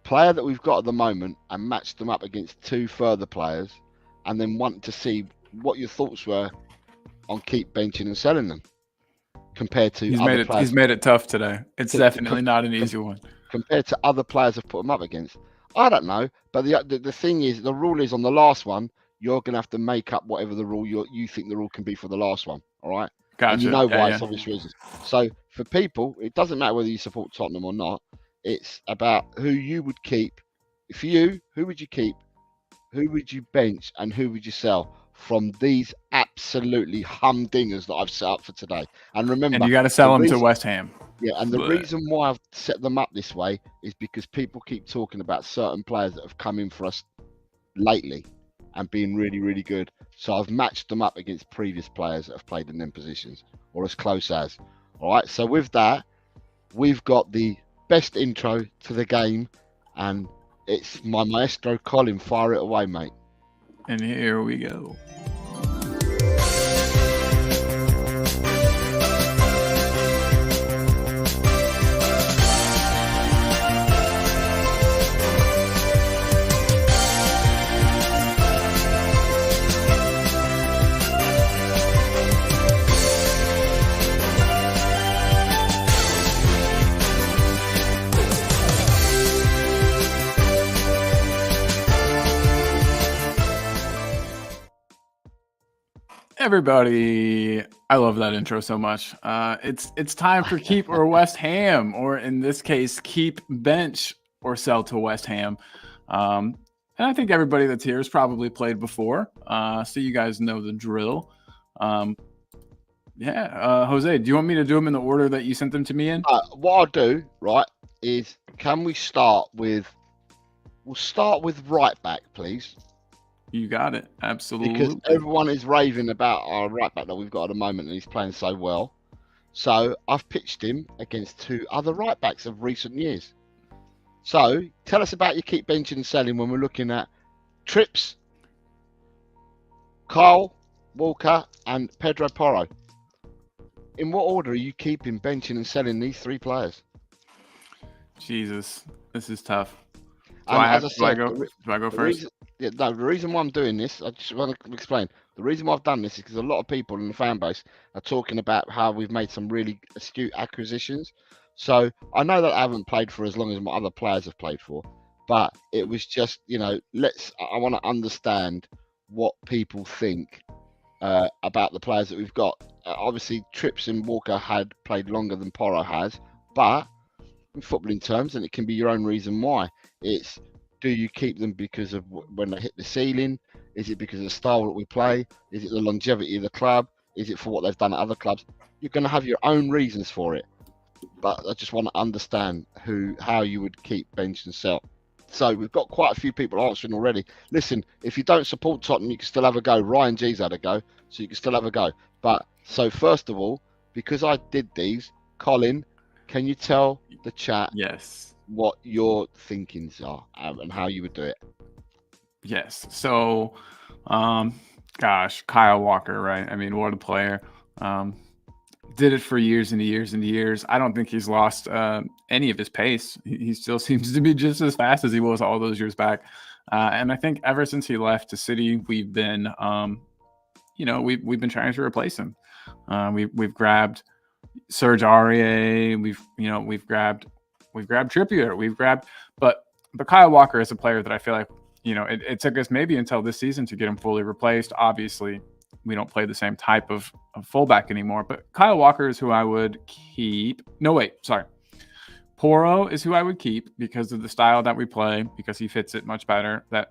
player that we've got at the moment and matched them up against 2 further players, and then want to see what your thoughts were on keep benching and selling them compared to other players. He's made it tough today. It's definitely not an easy one. Compared to other players I've put them up against. I don't know, but the thing is, the rule is on the last one, you're going to have to make up whatever the rule you think the rule can be for the last one, all right? Gotcha. And you know why, it's obvious reasons. So for people, it doesn't matter whether you support Tottenham or not. It's about who you would keep. For you, who would you keep? Who would you bench? And who would you sell from these absolutely humdingers that I've set up for today? And remember, and you got to sell them to West Ham. Yeah, and the reason why I've set them up this way is because people keep talking about certain players that have come in for us lately and being really, really good. So I've matched them up against previous players that have played in them positions, or as close as. All right, so with that, we've got the best intro to the game, and it's my maestro Colin. Fire it away, mate. And here we go. Everybody, I love that intro so much. It's time for keep or West Ham, or in this case, keep, bench, or sell to West Ham. And I think everybody that's here has probably played before, so you guys know the drill. Jose, do you want me to do them in the order that you sent them to me in? What I'll do, right, is can we start with? We'll start with right back, please. You got it. Absolutely. Because everyone is raving about our right back that we've got at the moment, and he's playing so well. So I've pitched him against 2 other right backs of recent years. So tell us about your keep, benching and selling when we're looking at Trips, Kyle Walker and Pedro Porro. In what order are you keeping, benching and selling these 3 players? Jesus, this is tough. Do Do I go first? The reason why I'm doing this, I just want to explain. The reason why I've done this is because a lot of people in the fan base are talking about how we've made some really astute acquisitions. So I know that I haven't played for as long as my other players have played for, but it was just, I want to understand what people think about the players that we've got. Obviously, Trips and Walker had played longer than Porro has, but in footballing terms, and it can be your own reason why, it's, do you keep them because of when they hit the ceiling? Is it because of the style that we play? Is it the longevity of the club? Is it for what they've done at other clubs? You're going to have your own reasons for it. But I just want to understand how you would keep, bench and sell. So we've got quite a few people answering already. Listen, if you don't support Tottenham, you can still have a go. Ryan G's had a go, so you can still have a go. But so first of all, because I did these, Colin, can you tell the chat what your thinkings are and how you would do it? Yes. So Gosh, Kyle Walker, right? I mean, what a player. Did it for years and years and years. I don't think he's lost any of his pace. He still seems to be just as fast as he was all those years back. And I think ever since he left the city, we've been, we've been trying to replace him. We've grabbed Serge Aurier. We've grabbed Trippier. But Kyle Walker is a player that I feel like it took us maybe until this season to get him fully replaced. Obviously, we don't play the same type of fullback anymore. But Kyle Walker is who I would keep. No, wait, sorry. Porro is who I would keep because of the style that we play, because he fits it much better. That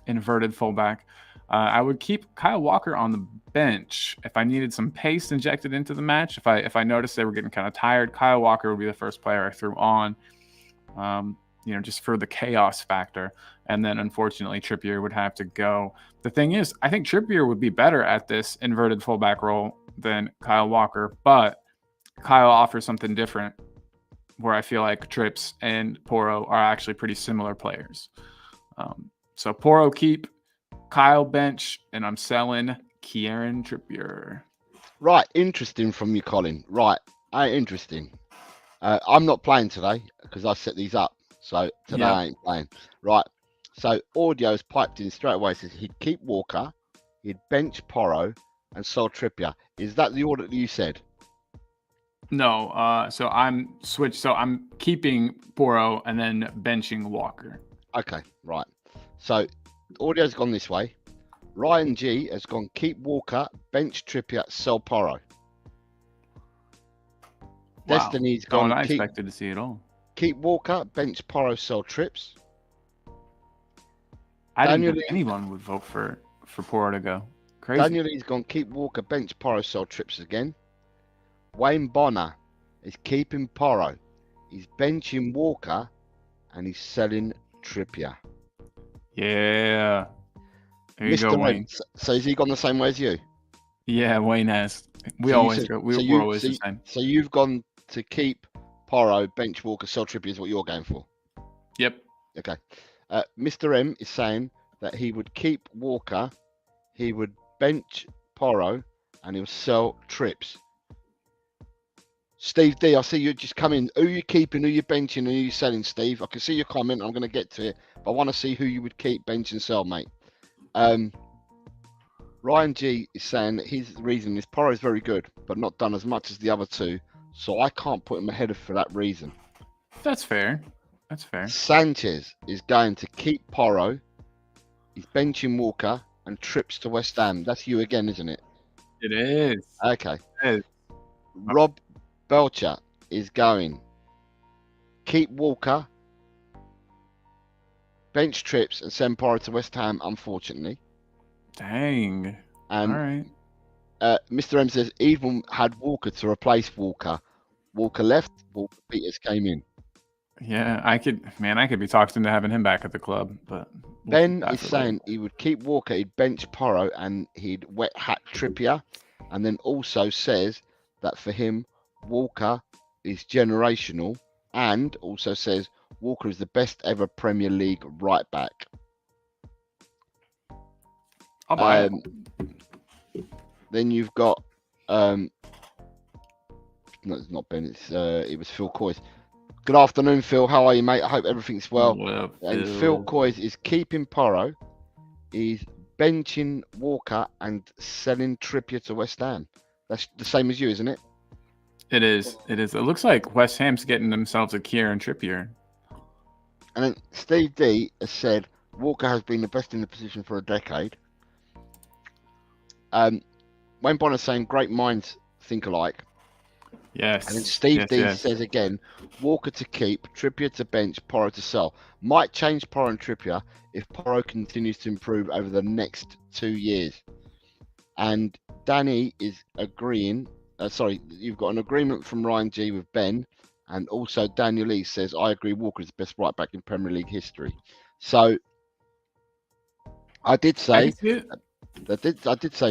inverted fullback. I would keep Kyle Walker on the bench if I needed some pace injected into the match. If I noticed they were getting kind of tired, Kyle Walker would be the first player I threw on. Just for the chaos factor. And then unfortunately, Trippier would have to go. The thing is, I think Trippier would be better at this inverted fullback role than Kyle Walker, but Kyle offers something different where I feel like Trips and Porro are actually pretty similar players. So Porro keep, Kyle bench, and I'm selling Kieran Trippier. Right, interesting from you, Colin. Right, interesting. I'm not playing today because I set these up. So today I ain't playing. Right. So Audio's piped in straight away. Says he'd keep Walker, he'd bench Porro, and sell Trippier. Is that the order that you said? No. So I'm switched. So I'm keeping Porro and then benching Walker. Okay. Right. So Audio's gone this way. Ryan G has gone keep Walker, bench Trippier, sell Porro. Wow. Destiny's gone. I expected to see it all. Keep Walker, bench Porro, sell Trips. I didn't think anyone would vote for Porro to go. Crazy. Daniel Lee's gone keep Walker, bench Porro, sell Trips again. Wayne Bonner is keeping Porro. He's benching Walker, and he's selling Trippier. Yeah. There you go, Wayne. So has he gone the same way as you? Yeah, Wayne has. We're always the same. So you've gone to keep Porro, bench Walker, sell Trippier is what you're going for? Yep. Okay. Mr. M is saying that he would keep Walker, he would bench Porro, and he'll sell Trips. Steve D, I see you just come in. Who are you keeping, who are you benching, who are you selling, Steve? I can see your comment. I'm going to get to it. But I want to see who you would keep, bench, and sell, mate. Ryan G is saying that his reason is Porro is very good, but not done as much as the other two. So I can't put him ahead of for that reason. That's fair. Sanchez is going to keep Porro. He's benching Walker and Trips to West Ham. That's you again, isn't it? It is. Okay. It is. Rob Belcher is going keep Walker, bench Trips, and send Porro to West Ham, unfortunately. Dang. All right. Mr. M says even had Walker to replace Walker. Walker left, Walker Peters came in. Yeah, I could be talked into having him back at the club, but Ben is saying he would keep Walker, he'd bench Porro, and he'd wet hat Trippier, and then also says that for him, Walker is generational, and also says Walker is the best ever Premier League right back. I'll buy it. Then you've got no, it's not Ben. It was Phil Coyes. Good afternoon, Phil. How are you, mate? I hope everything's well. And Phil Coyes is keeping Porro, he's benching Walker, and selling Trippier to West Ham. That's the same as you, isn't it? It is. It looks like West Ham's getting themselves a Kieran Trippier. And then Steve D has said Walker has been the best in the position for a decade. Wayne Bonner's saying great minds think alike. Yes. And then Steve D says again, Walker to keep, Trippier to bench, Porro to sell. Might change Porro and Trippier if Porro continues to improve over the next 2 years. And Danny is agreeing. You've got an agreement from Ryan G with Ben, and also Daniel Lee says, I agree Walker is the best right back in Premier League history. So I did say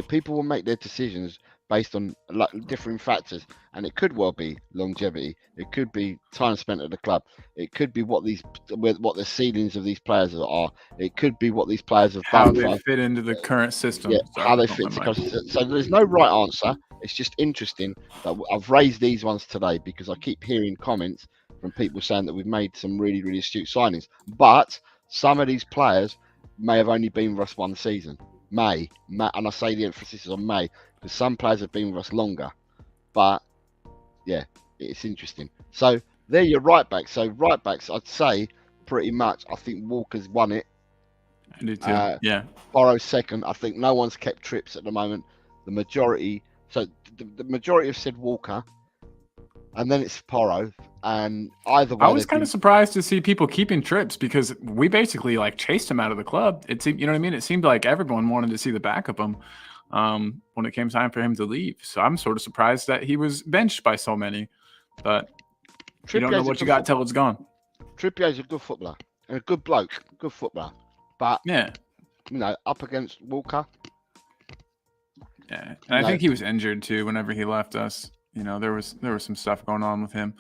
people will make their decisions based on like differing factors, and it could well be longevity. It could be time spent at the club. It could be what the ceilings of these players are. It could be what these players have How done they for fit into the current system. yeah, Sorry, how they oh, fit my into mic. culture. So there's no right answer. It's just interesting that I've raised these ones today because I keep hearing comments from people saying that we've made some really, really astute signings. But some of these players may have only been with us one season. May, and I say the emphasis is on may, because some players have been with us longer. But yeah, it's interesting. So there you're right back. So right backs, I'd say pretty much. I think Walker's won it. I do too. Yeah. Porro's second. I think no one's kept trips at the moment. The majority, so the majority have said Walker, and then it's Porro. And either way, I was kind of surprised to see people keeping trips because we basically like chased him out of the club. It seemed, you know what I mean? It seemed like everyone wanted to see the back of him when it came time for him to leave. So I'm sort of surprised that he was benched by so many. But you don't know what you got till it's gone. Trippier's a good footballer and a good bloke, good footballer. But yeah, up against Walker. Yeah, and I think he was injured too whenever he left us. You know, there was some stuff going on with him.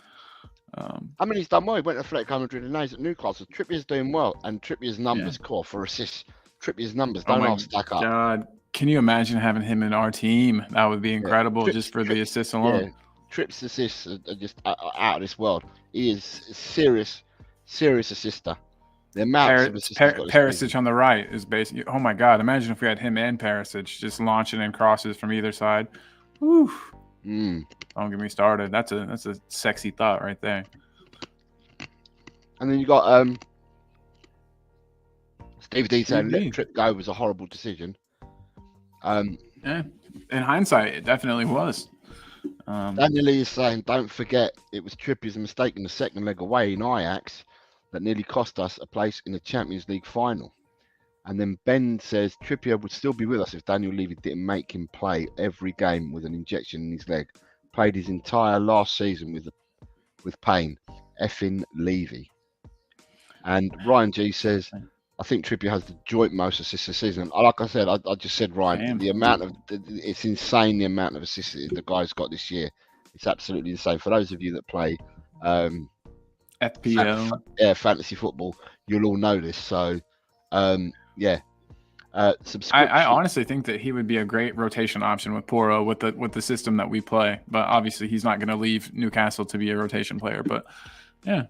I mean, he's done well. He went to Atletico Madrid and now he's at Newcastle. Trippier's doing well, and Trippier's numbers core for assists. Trippier's numbers don't all stack up. God, can you imagine having him in our team? That would be incredible, just for the assists alone. Yeah. Tripp's assists are just out of this world. He is a serious assister. The amount of assists Perisic on the right is basically. Oh my God! Imagine if we had him and Perisic just launching in crosses from either side. Woo. Don't get me started. That's a sexy thought right there. And then you got Steve D saying let Tripp go was a horrible decision. Yeah, in hindsight, it definitely was. Daniel Lee is saying, don't forget it was Trippier's mistake in the second leg away in Ajax that nearly cost us a place in the Champions League final. And then Ben says Trippier would still be with us if Daniel Levy didn't make him play every game with an injection in his leg. Played his entire last season with pain. Effing Levy. And Ryan G says, I think Trippier has the joint most assists this season. Like I said, I just said, Ryan, the amount of it's insane the amount of assists the guy's got this year. It's absolutely insane. For those of you that play FPL, fantasy football, you'll all know this. So I honestly think that he would be a great rotation option with Porro with the system that we play. But obviously, he's not going to leave Newcastle to be a rotation player. But yeah,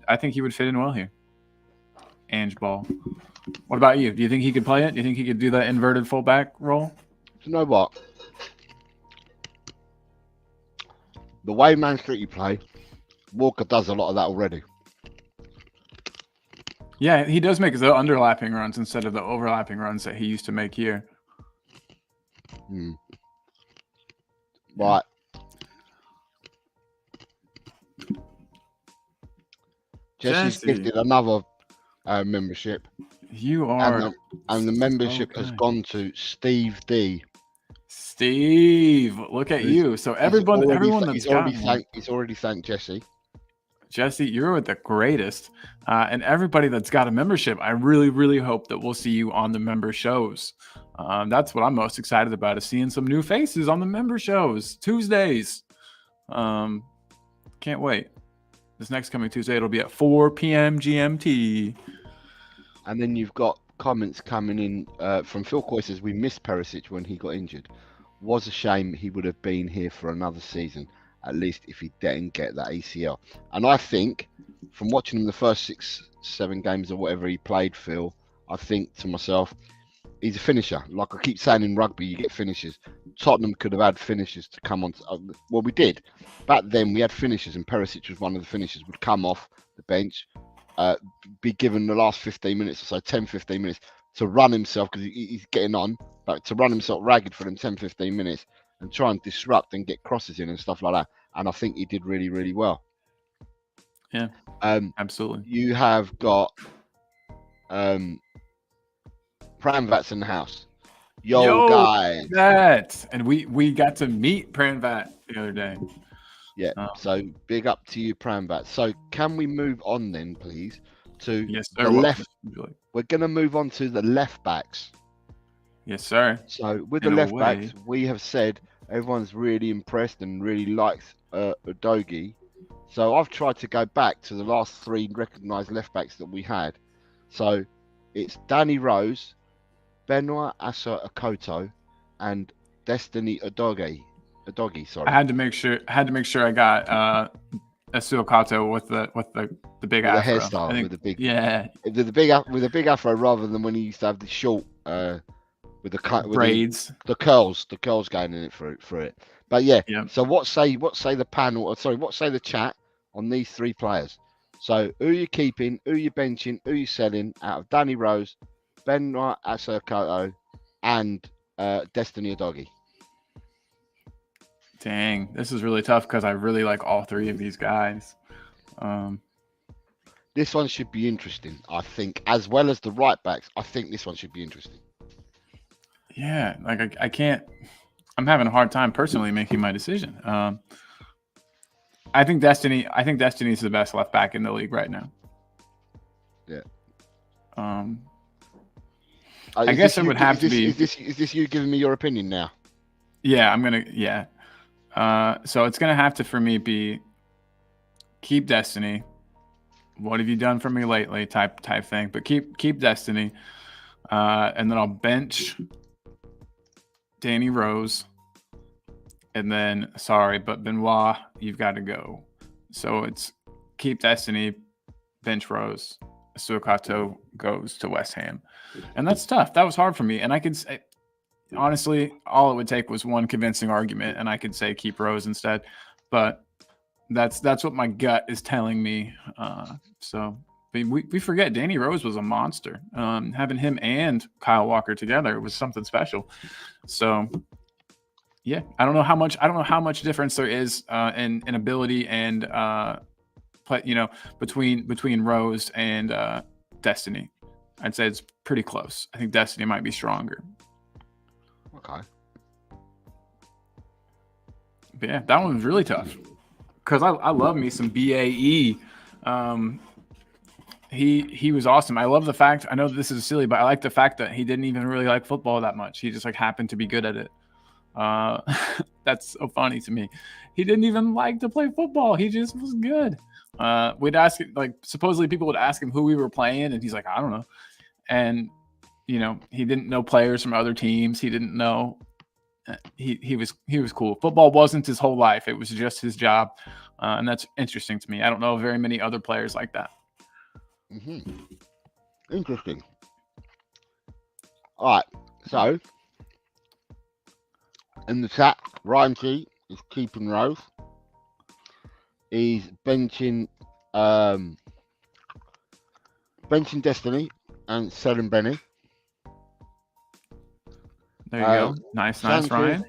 I think he would fit in well here. Ange Ball. What about you? Do you think he could play it? Do you think he could do that inverted fullback role? You know what? The way Man City play, Walker does a lot of that already. Yeah, he does make the underlapping runs instead of the overlapping runs that he used to make here. Right. Jesse's gifted another membership. You are. And the membership has gone to Steve D. Steve, look at you. So everyone that's he's already thanked Jesse. Jesse, you're the greatest. And everybody that's got a membership, I really, really hope that we'll see you on the member shows. That's what I'm most excited about, is seeing some new faces on the member shows Tuesdays. Can't wait. This next coming Tuesday, it'll be at 4 p.m. GMT. And then you've got comments coming in from Phil Coy says, we missed Perisic when he got injured. Was a shame he would have been here for another season, at least if he didn't get that ACL. And I think, from watching him the first 6-7 games or whatever he played, Phil, I think to myself, he's a finisher. Like I keep saying in rugby, you get finishers. Tottenham could have had finishers to come on. Well, we did. Back then, we had finishers, and Perisic was one of the finishers. Would come off the bench, be given the last 15 minutes or so, 10, 15 minutes, to run himself, because he's getting on, but to run himself ragged for them 10, 15 minutes and try and disrupt and get crosses in and stuff like that. And I think he did really, really well. Yeah, absolutely. You have got Pranvat's in the house. Yo guys. That. And we got to meet Pranvat the other day. Yeah, so big up to you, Pranvat. So can we move on then, please, to the left? We're going to move on to the left backs. Yes, sir. So with the left backs, we have said Everyone's really impressed and really likes Udogie. So I've tried to go back to the last 3 recognised left backs that we had. So it's Danny Rose, Benoit Asa Akoto, and Destiny Udogie. I Sorry. had to make sure. I got Asuakato with the big With the afro. hairstyle, I think, with the big, yeah, with a big afro rather than when he used to have the short, with the braids. the curls going in it for it. But yeah. Yeah. So what say the panel? Or sorry, what say the chat on these 3 players? So who you keeping? Who you benching? Who you selling out of Danny Rose, Benoit Asuakato, and Destiny Udogie? Dang, this is really tough because I really like all 3 of these guys. This one should be interesting, I think, as well as the right backs. I think this one should be interesting. Yeah, like I can't. I'm having a hard time personally making my decision. I think Destiny is the best left back in the league right now. Yeah. I guess it would have to be. Is this you giving me your opinion now? Yeah, I'm gonna. Yeah. So it's gonna have to for me be keep Destiny. What have you done for me lately? Type thing. But keep Destiny, and then I'll bench Danny Rose, and then sorry, but Benoit, you've got to go. So it's keep Destiny, bench Rose, Suakato goes to West Ham, and that's tough. That was hard for me, and I could say honestly, all it would take was one convincing argument, and I could say keep Rose instead. But that's what my gut is telling me. So we forget Danny Rose was a monster. Having him and Kyle Walker together was something special. So yeah, I don't know how much difference there is in ability and between Rose and Destiny. I'd say it's pretty close. I think Destiny might be stronger. Okay. But yeah, that one was really tough because I love me some BAE. He was awesome. I love the fact, I know this is silly, but I like the fact that he didn't even really like football that much. He just like happened to be good at it. That's so funny to me. He didn't even like to play football. He just was good. We'd ask, like, supposedly people would ask him who we were playing, and he's like, I don't know. And he didn't know players from other teams. He didn't know. He was cool. Football wasn't his whole life. It was just his job, and that's interesting to me. I don't know very many other players like that. Interesting. All right. So in the chat, Ryan G is keeping Rose. He's benching Destiny and selling Benny. There you go. Nice, Ryan.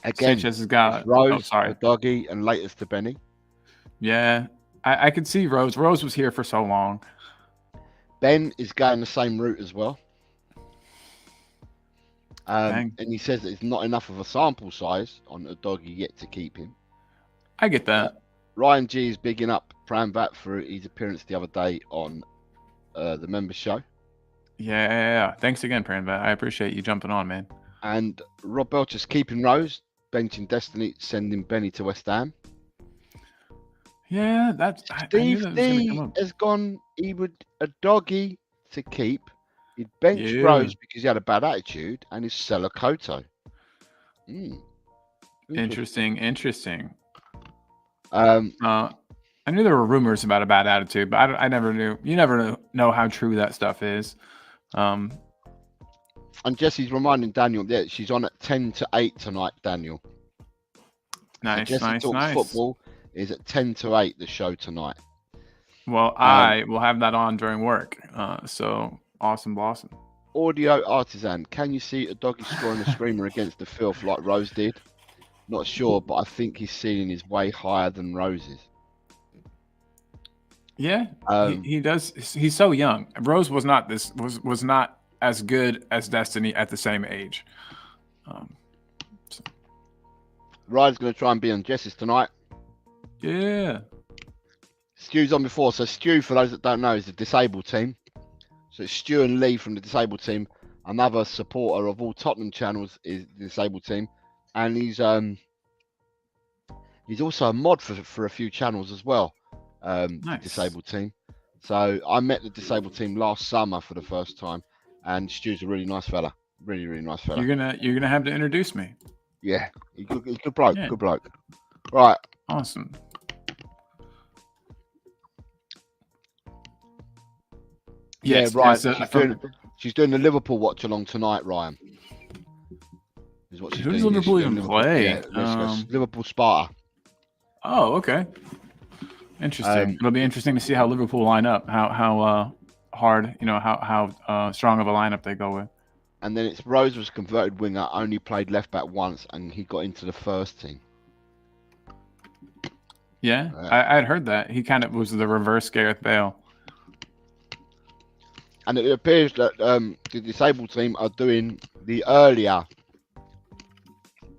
Again, Sanchez has got Rose, sorry, Doggy, and latest to Benny. Yeah, I could see Rose. Rose was here for so long. Ben is going the same route as well. And he says that it's not enough of a sample size on a doggy yet to keep him. I get that. Ryan G is bigging up Pramvat for his appearance the other day on the members show. Yeah. Thanks again, Pramvat. I appreciate you jumping on, man. And Rob Belcher's keeping Rose, benching Destiny, sending Benny to West Ham. Yeah, that's Steve D has gone. He would a doggy to keep. He'd bench Rose because he had a bad attitude, and he'd sell a Koto. Interesting. I knew there were rumors about a bad attitude, but I never knew. You never know how true that stuff is. And Jesse's reminding Daniel that she's on at 10-8 tonight, Daniel. Nice, so Jesse Talks Football is at 10-8, the show tonight. Well, I will have that on during work. So awesome, blossom. Audio Artisan, can you see a doggy scoring a screamer against the filth like Rose did? Not sure, but I think his ceiling is way higher than Rose's. Yeah, he does. He's so young. Rose was not as good as Destiny at the same age. Ryan's going to try and be on Jesse's tonight. Yeah. Stu's on before. So Stu, for those that don't know, is the disabled team. So it's Stu and Lee from the disabled team. another supporter of all Tottenham channels is the Disabled Team, and he's also a mod for a few channels as well. The Nice. Disabled Team. So I met the Disabled Team last summer for the first time, and Stu's a really nice fella. Really, really nice fella. You're gonna have to introduce me. Yeah, he's good bloke. Yeah. Good bloke. Right. Awesome. Yes, yeah, Ryan. yes, She's doing the Liverpool watch along tonight, Ryan. Is what she's Who does doing. Liverpool She's doing even play? Yeah, Liverpool Sparta. Oh, okay. Interesting. It'll be interesting to see how Liverpool line up. How hard, how strong of a lineup they go with. And then it's Rose was converted winger, only played left back once, and he got into the first team. Yeah, I'd heard that. He kind of was the reverse Gareth Bale. And it appears that the Disabled Team are doing the earlier.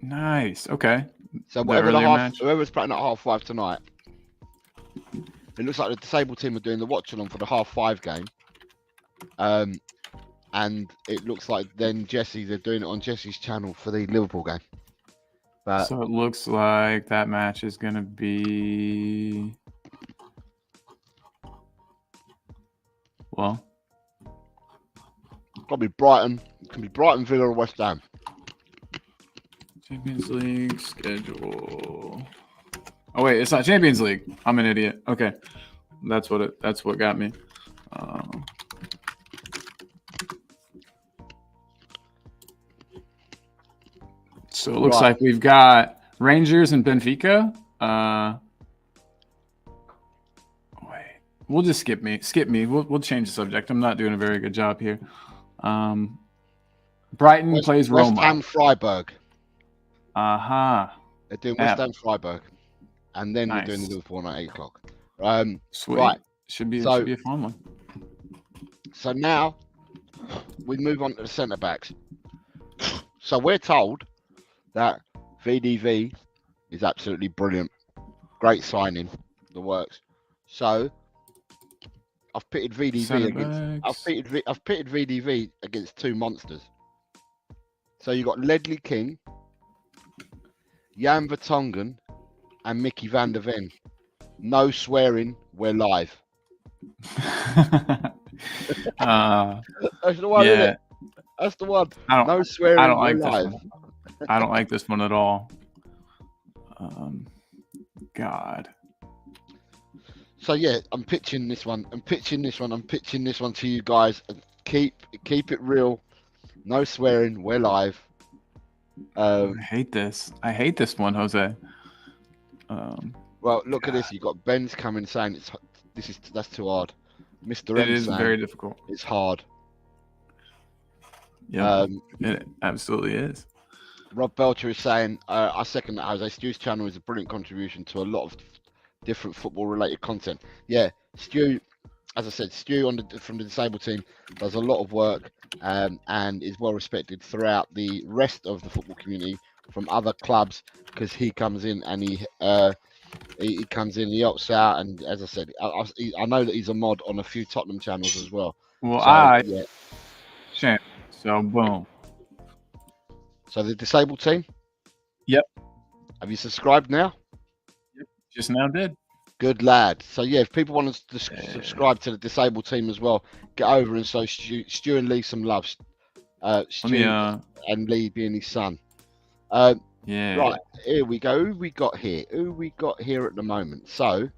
Nice. Okay. So whoever's playing at 5:30 tonight, it looks like the Disabled Team are doing the watch along for the 5:30 game. And it looks like then they're doing it on Jesse's channel for the Liverpool game. But so it looks like that match is going to be, well, probably Brighton. It can be Brighton, Villa, or West Ham. Champions League schedule. Oh wait, it's not Champions League. I'm an idiot. Okay, that's what got me. So it looks like we've got Rangers and Benfica. Wait, we'll just skip me. We'll change the subject. I'm not doing a very good job here. Brighton plays Roma. West Ham Freiburg. They're doing West Ham Freiburg, and then they're doing the Liverpool one at 8:00. Sweet. Right. Should be a fun one. So now we move on to the centre backs. So we're told that VDV is absolutely brilliant, great signing, the works. So I've pitted VDV I've pitted VDV against two monsters. So you got Ledley King, Jan Vertonghen, and Mickey van der Ven. No swearing, we're live. That's the one, isn't it? That's the one. No swearing, I don't we're like live. this one. I don't like this one at all. God. So yeah, I'm pitching this one. I'm pitching this one to you guys. Keep it real. No swearing. We're live. I hate this. I hate this one, Jose. Well, look at this. You got Ben's coming saying that's too hard. Mr. M It is saying very difficult. it's hard. Yeah, it absolutely is. Rob Belcher is saying, I second that, Jose. Stu's channel is a brilliant contribution to a lot of different football-related content. Yeah, Stu, as I said, Stu from the Disabled Team does a lot of work and is well respected throughout the rest of the football community from other clubs because he comes in and he helps out. And as I said, I know that he's a mod on a few Tottenham channels as well. Well, So boom. So the Disabled Team? Yep. Have you subscribed now? Yep. Just now did. Good lad. So yeah, if people want to subscribe to the Disabled Team as well, get over and show Stu and Lee some love. Stu and Lee being his son. Yeah. Right, here we go. Who we got here? At the moment? So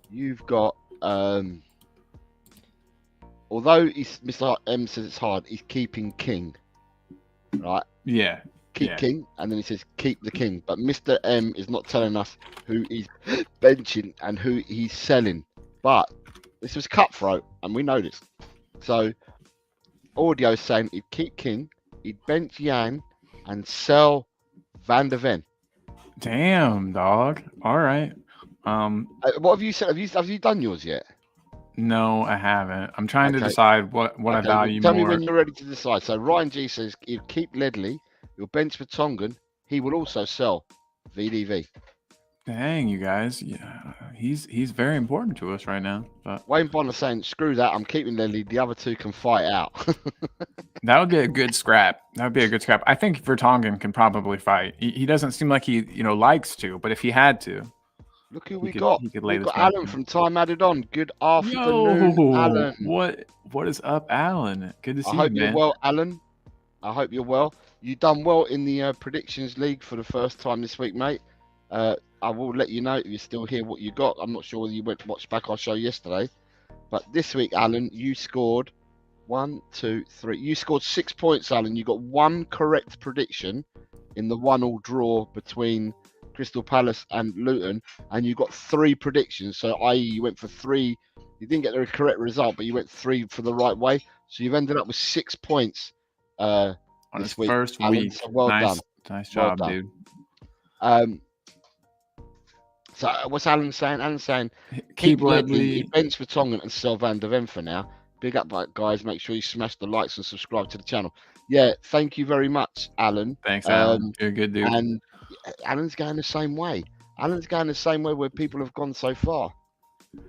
you've got although Mr. M says it's hard, he's keeping King. Right? Yeah. Keep King, and then he says keep the King. But Mr. M is not telling us who he's benching and who he's selling. But this was cutthroat, and we know this. So audio is saying he'd keep King, he'd bench Jan, and sell Van der Ven. Damn, dog. All right. What have you said? Have you done yours yet? No, I haven't. I'm trying to decide what I value Tell more. me when you're ready to decide. So Ryan G says he'll keep Ledley, he'll bench Vertonghen, he will also sell VDV. Dang, you guys. Yeah, he's very important to us right now. But Wayne Bonner saying, "Screw that, I'm keeping Ledley. The other two can fight out." that would be a good scrap. That would be a good scrap. I think Vertonghen can probably fight. He doesn't seem like he likes to, but if he had to, Look who he we could got. he could lay We've this got man Alan down. from Time Added On. Good afternoon, Yo, Alan. what is up, Alan? Good to see I you, hope you're man. well, Alan. I hope you're well. You done well in the predictions league for the first time this week, mate. I will let you know if you're still here what you got. I'm not sure whether you went to watch back our show yesterday, but this week, Alan, you scored 1, 2, 3. You scored 6 points, Alan. You got one correct prediction in the 1-1 draw between Crystal Palace and Luton, and you got 3 predictions. So, i.e., you went for 3. You didn't get the correct result, but you went 3 for the right way. So you've ended up with 6 points On this his week, first Alan. week. So well nice, done. nice Well job, done. dude. So what's Alan saying? Alan's saying Keep Ledley, Ledley. bench Vertonghen and sell Van der Ven for now. Big up, guys. Make sure you smash the likes and subscribe to the channel. Yeah, thank you very much, Alan. Thanks, Alan. You're a good dude. And Alan's going the same way. Alan's going the same way where people have gone so far.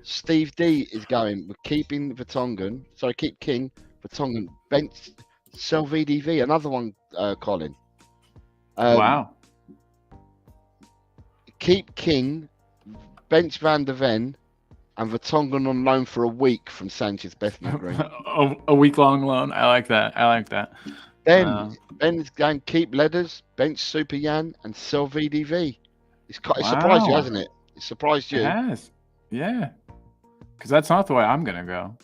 Steve D is going. We're keeping Vertonghen. Sorry, keep King, Vertonghen, bench, sell VDV. Another one, Colin. Wow. Keep King, bench Van der Ven, and Vertonghen on loan for a week from Sanchez Bethnal Green. A week-long loan. I like that. I like that. Then Ben's going keep Ledders, bench Super Yan, and sell VDV. It's surprised you, Wow. hasn't it? It surprised you. It has. Yeah. Because that's not the way I'm gonna go.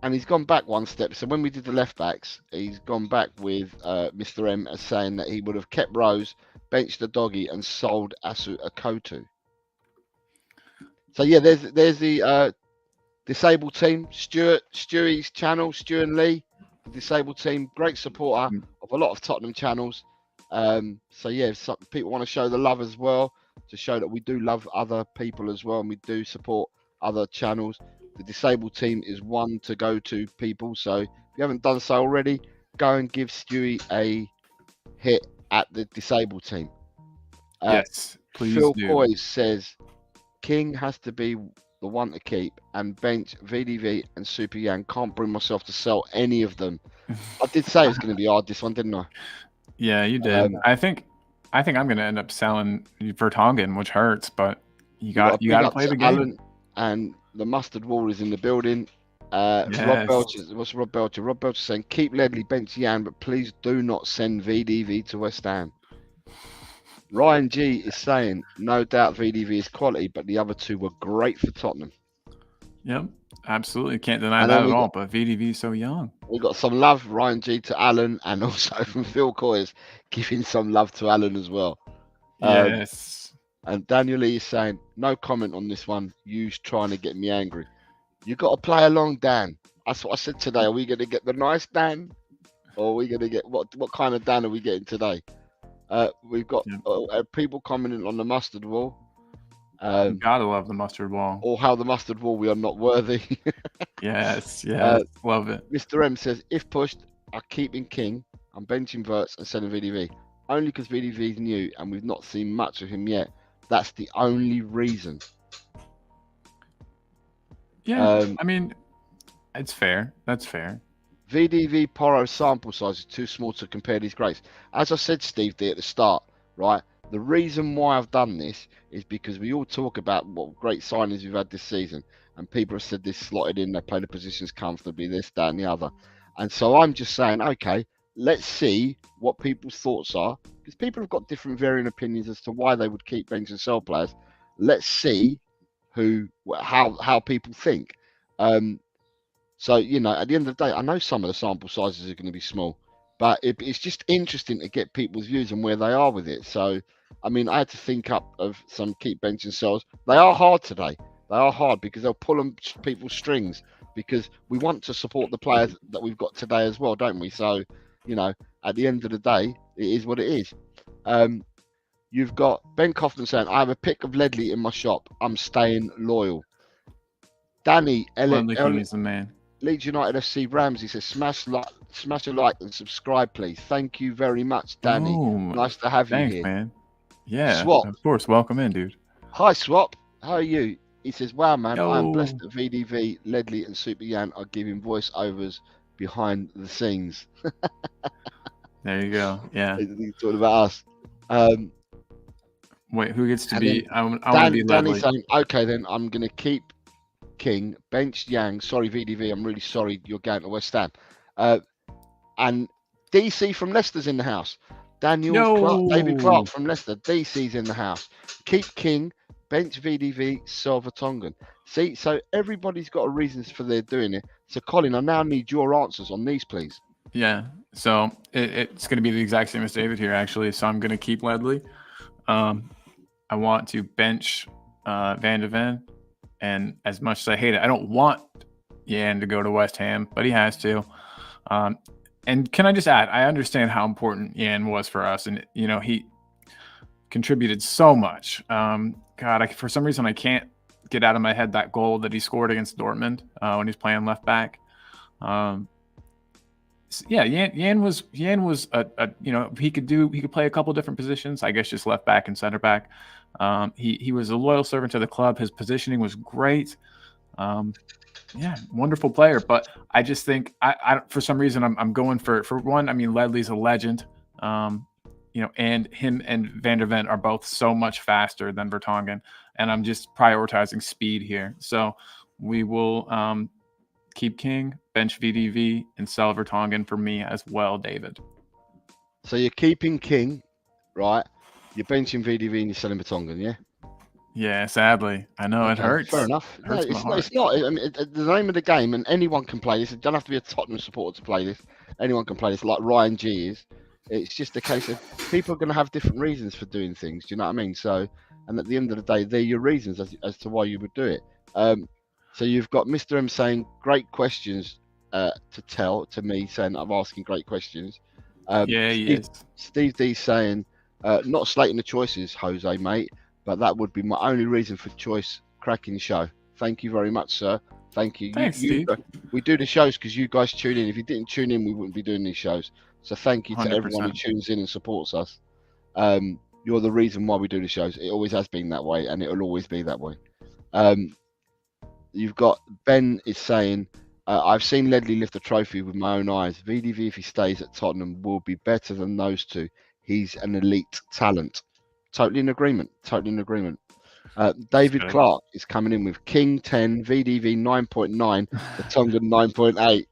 And he's gone back one step. So when we did the left backs, he's gone back with Mr. M as saying that he would have kept Rose, benched the doggy, and sold Asu Akoto. So yeah, there's the disabled team, Stewie's channel, Stew and Lee, the disabled team, great supporter of a lot of Tottenham channels. So yeah, if people want to show the love as well, to show that we do love other people as well, and we do support other channels. The disabled team is one to go to, people. So if you haven't done so already, go and give Stewie a hit at the disabled team. Yes, please Phil do. Coy says King has to be the one to keep, and bench VDV and Super Yang. Can't bring myself to sell any of them. I did say it's going to be hard, this one, didn't I? Yeah, you did. I think I'm going to end up selling Vertonghen, which hurts, but you got to play the game. Alan and the Mustard Wall is in the building. Yes. Rob Belcher. What's Rob Belcher? Rob Belcher saying keep Ledley, bench Yan, but please do not send VDV to West Ham. Ryan G is saying no doubt VDV is quality, but the other two were great for Tottenham. Yep, absolutely. Can't deny And that then at all. But VDV is so young. We got some love, Ryan G, to Alan, and also from Phil Coyers giving some love to Alan as well. Yes. And Daniel Lee is saying no comment on this one. You's trying to get me angry. You got to play along, Dan. That's what I said today. Are we going to get the nice Dan, or are we going to get what kind of Dan are we getting today? We've got people commenting on the Mustard Wall. You gotta love the Mustard Wall. Or how the Mustard Wall we are not worthy. Yes, love it. Mr. M says, if pushed, I'm keeping King. I'm benching Verts and selling VDV. Only because VDV is new and we've not seen much of him yet. That's the only reason. Yeah, I mean, it's fair. That's fair. VDV Poro sample size is too small to compare these grades. As I said, Steve D, at the start, right? The reason why I've done this is because we all talk about what great signings we've had this season, and people have said this slotted in, they play the positions comfortably, this, that, and the other. And so I'm just saying, okay, let's see what people's thoughts are, because people have got different varying opinions as to why they would keep bench and sell players. Let's see how people think. So, you know, at the end of the day, I know some of the sample sizes are going to be small, but it's just interesting to get people's views on where they are with it. So, I mean, I had to think up of some keep bench and sells. They are hard today. They are hard because they'll pull on people's strings, because we want to support the players that we've got today as well, don't we? So, you know, at the end of the day, it is what it is. You've got Ben Kaufman saying, I have a pick of Ledley in my shop. I'm staying loyal. Danny King is the man. Leeds United FC Ramsey says, smash a like and subscribe, please. Thank you very much, Danny. Nice to have you here. Thanks, man. Yeah, Swap. of course. Welcome in, dude. Hi, Swap. How are you? He says, "Wow, man, I am blessed Yo. that VDV, Ledley, and Super Yan are giving voiceovers behind the scenes." There you go. Yeah. He's talking about us. Wait, who gets to And then be? I want to be Danny's Ledley. saying, "Okay, then I'm going to keep King, bench Yang. Sorry, VDV, I'm really sorry you're going to West Ham." And DC from Leicester's in the house. David Clark Yo. from Leicester. DC's in the house. Keep King, bench VDV, sell Vertonghen. See, so everybody's got a reasons for their doing it. So, Colin, I now need your answers on these, please. Yeah. So it's going to be the exact same as David here, actually. So I'm going to keep Ledley. I want to bench Van de Ven. And as much as I hate it, I don't want Yan to go to West Ham, but he has to. And can I just add, I understand how important Yan was for us. And, you know, he contributed so much. For some reason, I can't get out of my head that goal that he scored against Dortmund when he's playing left back. Yan was he could play a couple different positions. I guess just left back and center back. He was a loyal servant to the club. His positioning was great. Wonderful player. But I just think I for some reason I'm going for one. I mean, Ledley's a legend. And him and Van der Ven are both so much faster than Vertonghen, and I'm just prioritizing speed here. So we will keep King, bench VDV, and sell Vertonghen for me as well, David. So you're keeping King, right? You're benching VDV and you're selling Vertonghen, yeah? Yeah, sadly. I know it hurts. Fair enough. It hurts my heart. It's not. I mean, the name of the game, and anyone can play this. It don't have to be a Tottenham supporter to play this. Anyone can play this, like Ryan G is. It's just a case of people are going to have different reasons for doing things. Do you know what I mean? So, and at the end of the day, they're your reasons as to why you would do it. So you've got Mr. M saying great questions to tell to me, saying I'm asking great questions. He is. Steve D saying not slating the choices, Jose, mate, but that would be my only reason for choice. Cracking show. Thank you very much, sir. Thank you. Thanks, Steve. We do the shows because you guys tune in. If you didn't tune in, we wouldn't be doing these shows. So thank you to 100%. everyone who tunes in and supports us. You're the reason why we do the shows. It always has been that way, and it will always be that way. You've got Ben is saying, I've seen Ledley lift a trophy with my own eyes. VDV, if he stays at Tottenham, will be better than those two. He's an elite talent. Totally in agreement. David Clark is coming in with King 10, VDV 9.9, Vertonghen 9.8.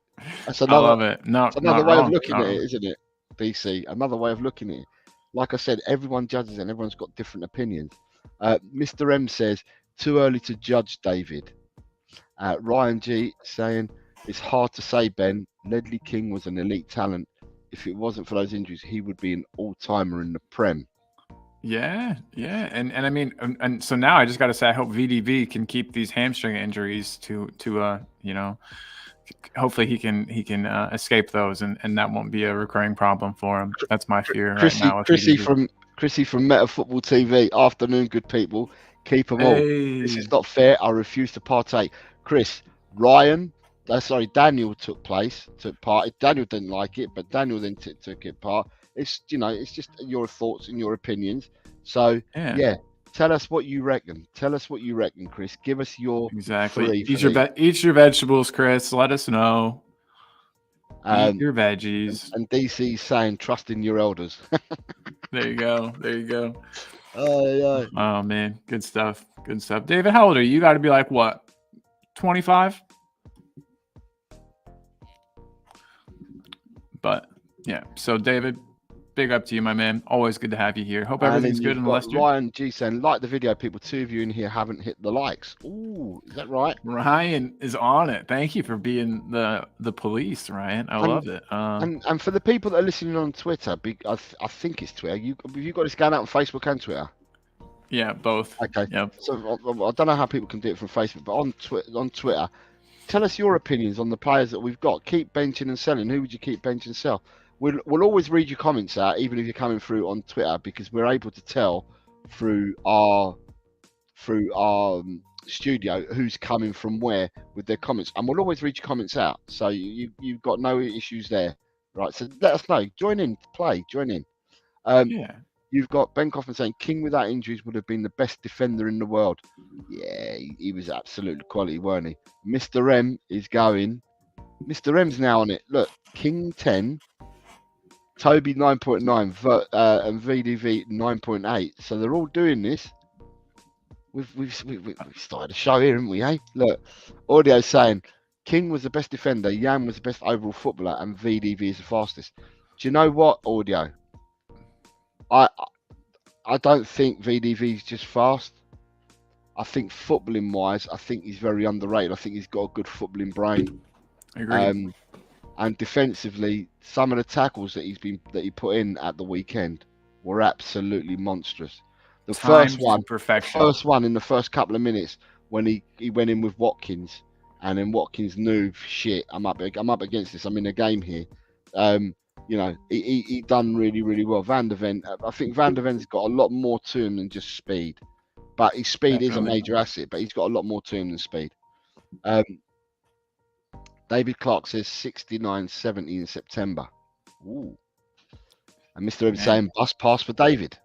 That's another, I love it. That's another way of looking at it, isn't it, BC? Another way of looking at it. Like I said, everyone judges and everyone's got different opinions. Mr. M says, too early to judge David. Ryan G saying, it's hard to say, Ben. Ledley King was an elite talent. If it wasn't for those injuries, he would be an all-timer in the Prem. Yeah. And I mean, and so now I just got to say, I hope VDV can keep these hamstring injuries to hopefully he can escape those, and that won't be a recurring problem for him. That's my fear right now. Chrissy from Meta Football TV. Afternoon, good people. Keep them all. This is not fair. I refuse to partake. Chris, Daniel took part. Daniel didn't like it, but Daniel then took it part. It's just your thoughts and your opinions. So yeah. Tell us what you reckon. Chris. Give us your exactly. Eat your vegetables, Chris. Let us know. Eat your veggies. And DC saying, trust in your elders. There you go. Oh man, good stuff. David, how old are you? You got to be like what, 25? But yeah. So David, big up to you, my man. Always good to have you here. Hope everything's good in Leicester. Ryan G saying, like the video, people. 2 of you in here haven't hit the likes. Ooh, is that right? Ryan is on it. Thank you for being the police, Ryan. I love it. And for the people that are listening on Twitter, I think it's Twitter. Have you got this going out on Facebook and Twitter? Yeah, both. Okay. Yep. So I don't know how people can do it from Facebook, but on Twitter, tell us your opinions on the players that we've got. Keep benching and selling. Who would you keep benching and sell? We'll always read your comments out, even if you're coming through on Twitter, because we're able to tell through our studio who's coming from where with their comments, and we'll always read your comments out. So you've got no issues there, right? So let us know. Join in. You've got Ben Kaufman saying King without injuries would have been the best defender in the world. Yeah, he was absolute quality, weren't he? Mr. M is going. Mr. M's now on it. Look, King 10, Toby 9.9, and VDV 9.8. So they're all doing this. We've started a show here, haven't we? Eh? Look, audio saying King was the best defender, Jan was the best overall footballer, and VDV is the fastest. Do you know what, audio? I don't think VDV is just fast. I think footballing wise, I think he's very underrated. I think he's got a good footballing brain. Agreed. And defensively, some of the tackles that he put in at the weekend were absolutely monstrous. The first one in the first couple of minutes when he went in with Watkins, and then Watkins knew, shit, I'm up against this. I'm in a game here. You know, he done really, really well. Van der Ven, I think Van der Ven's got a lot more to him than just speed, but his speed is a major asset. But he's got a lot more to him than speed. David Clark says 69.70 in September. Ooh. And Mr. M saying bus pass for David.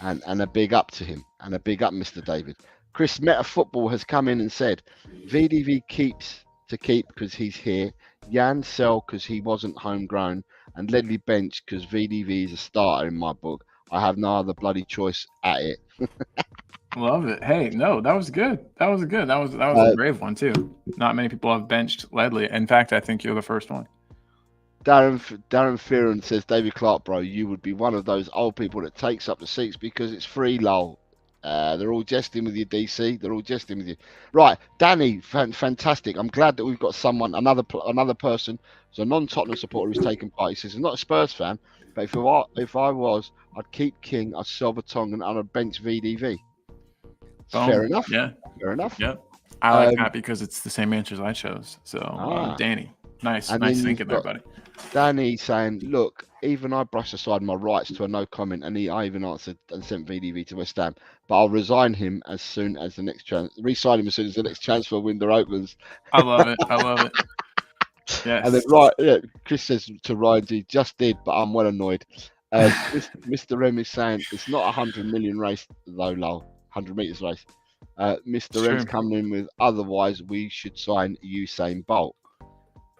And a big up to him. And a big up, Mr. David. Chris Meta Football has come in and said VDV keeps to keep because he's here. Jan sell because he wasn't homegrown. And Ledley bench because VDV is a starter in my book. I have no other bloody choice at it. Love it. Hey, no, that was good. That was a brave one too. Not many people have benched Ledley. In fact, I think you're the first one. Darren Fearon says, David Clark, bro, you would be one of those old people that takes up the seats because it's free, lol. They're all jesting with you, DC. They're all jesting with you. Right, Danny, fantastic. I'm glad that we've got someone, another person, who's a non-Tottenham supporter who's taken part. He says, he's not a Spurs fan, but if I was, I'd keep King, I'd sell Vertonghen, and I'd bench VDV. Fair enough. Yeah. Fair enough. Yep. I like that because it's the same answers I chose. So, Danny, nice thinking there, buddy. Danny saying, look, even I brush aside my rights to a no comment, and I even answered and sent VDV to West Ham, but I'll resign him as soon as the next resign him as soon as the next transfer window opens. I love it. I love it. Yes. And then Chris says to Ryan G, just did, but I'm well annoyed. Mr. Rem is saying it's not 100 million race though, lol. 100 meters race. Mr. M's coming in with otherwise we should sign Usain Bolt.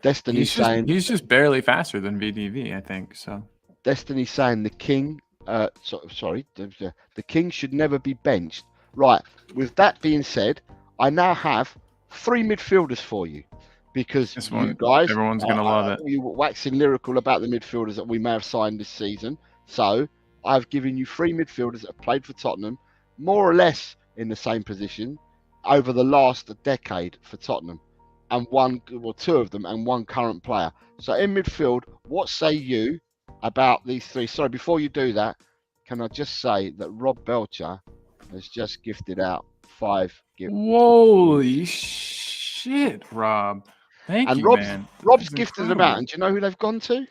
Destiny saying he's just barely faster than VDV, I think. So Destiny saying the King, the King should never be benched. Right. With that being said, I now have 3 midfielders for you because you guys, everyone's gonna love it. You were waxing lyrical about the midfielders that we may have signed this season. So I've given you 3 midfielders that have played for Tottenham, more or less in the same position over the last decade for Tottenham, and 2 of them and 1 current player. So in midfield, what say you about these 3? Sorry, before you do that, can I just say that Rob Belcher has just gifted out 5 gifts. Holy shit, Rob. Thank you, man. Rob's gifted them out, and do you know who they've gone to?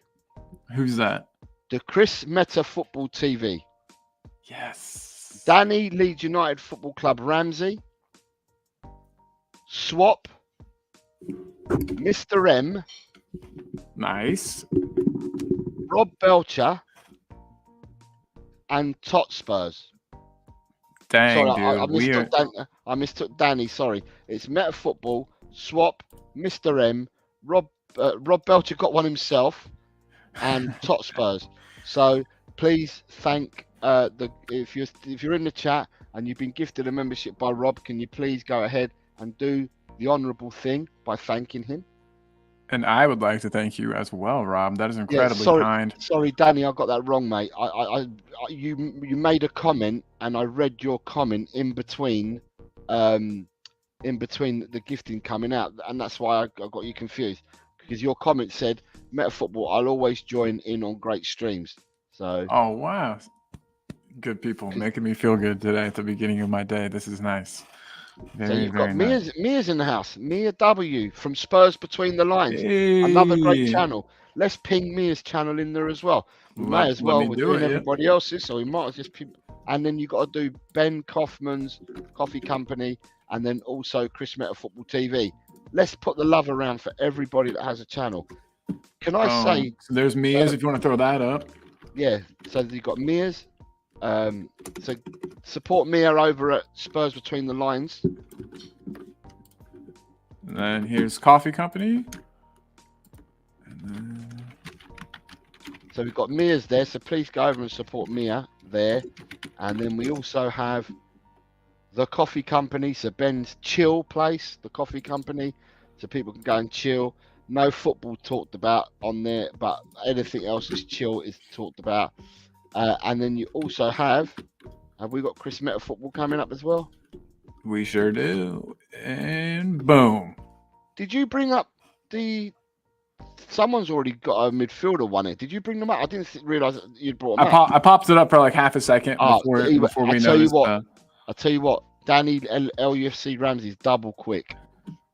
Who's that? The Chris Meta Football TV. Yes. Danny, Leeds United Football Club Ramsey, Swap, Mr. M, nice, Rob Belcher, and Tot Spurs. Dang, sorry, dude. I mistook Danny. Sorry, it's Meta Football, Swap, Mr. M, Rob Belcher got one himself, and Tot Spurs. So please thank. If you're in the chat and you've been gifted a membership by Rob, can you please go ahead and do the honourable thing by thanking him? And I would like to thank you as well, Rob. That is incredibly kind. Sorry, Danny, I got that wrong, mate. You made a comment and I read your comment in between the gifting coming out, and that's why I got you confused, because your comment said, Meta Football, I'll always join in on great streams. So. Oh wow. Good people making me feel good today at the beginning of my day. This is nice. So you've got Mia's in the house. Mia W from Spurs Between the Lines. Hey. Another great channel. Let's ping Mia's channel in there as well. We may as well. We're doing everybody else's, so we might as just. And then you got to do Ben Kaufman's Coffee Company, and then also Chris Meta Football TV. Let's put the love around for everybody that has a channel. Can I say? So there's Mia's if you want to throw that up. Yeah. So you've got Mia's. So support Mia over at Spurs Between the Lines. And then here's Coffee Company. And then... So we've got Mia's there, so please go over and support Mia there. And then we also have the Coffee Company, so Ben's Chill Place, the Coffee Company, so people can go and chill. No football talked about on there, but anything else is chill is talked about. And then you also have we got Chris Meta Football coming up as well? We sure do. And boom. Did you bring up someone's already got a midfielder won it. Did you bring them up? I didn't realise you'd brought them up. I popped it up for like half a second before we noticed. I'll tell you what, Danny LUFC Ramsey's double quick.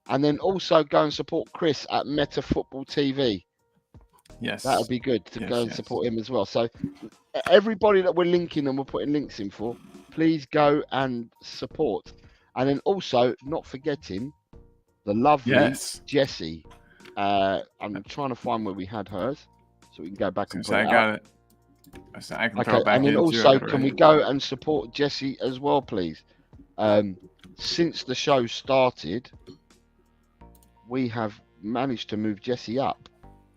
And then also go and support Chris at Meta Football TV. Yes. That'll be good to go and support him as well. So everybody that we're linking and we're putting links in for, please go and support. And then also, not forgetting, the lovely Jessie. I'm trying to find where we had hers so we can go back and put it I got it. I can throw it back and then in also, can we go and support Jessie as well, please? Since the show started, we have managed to move Jessie up.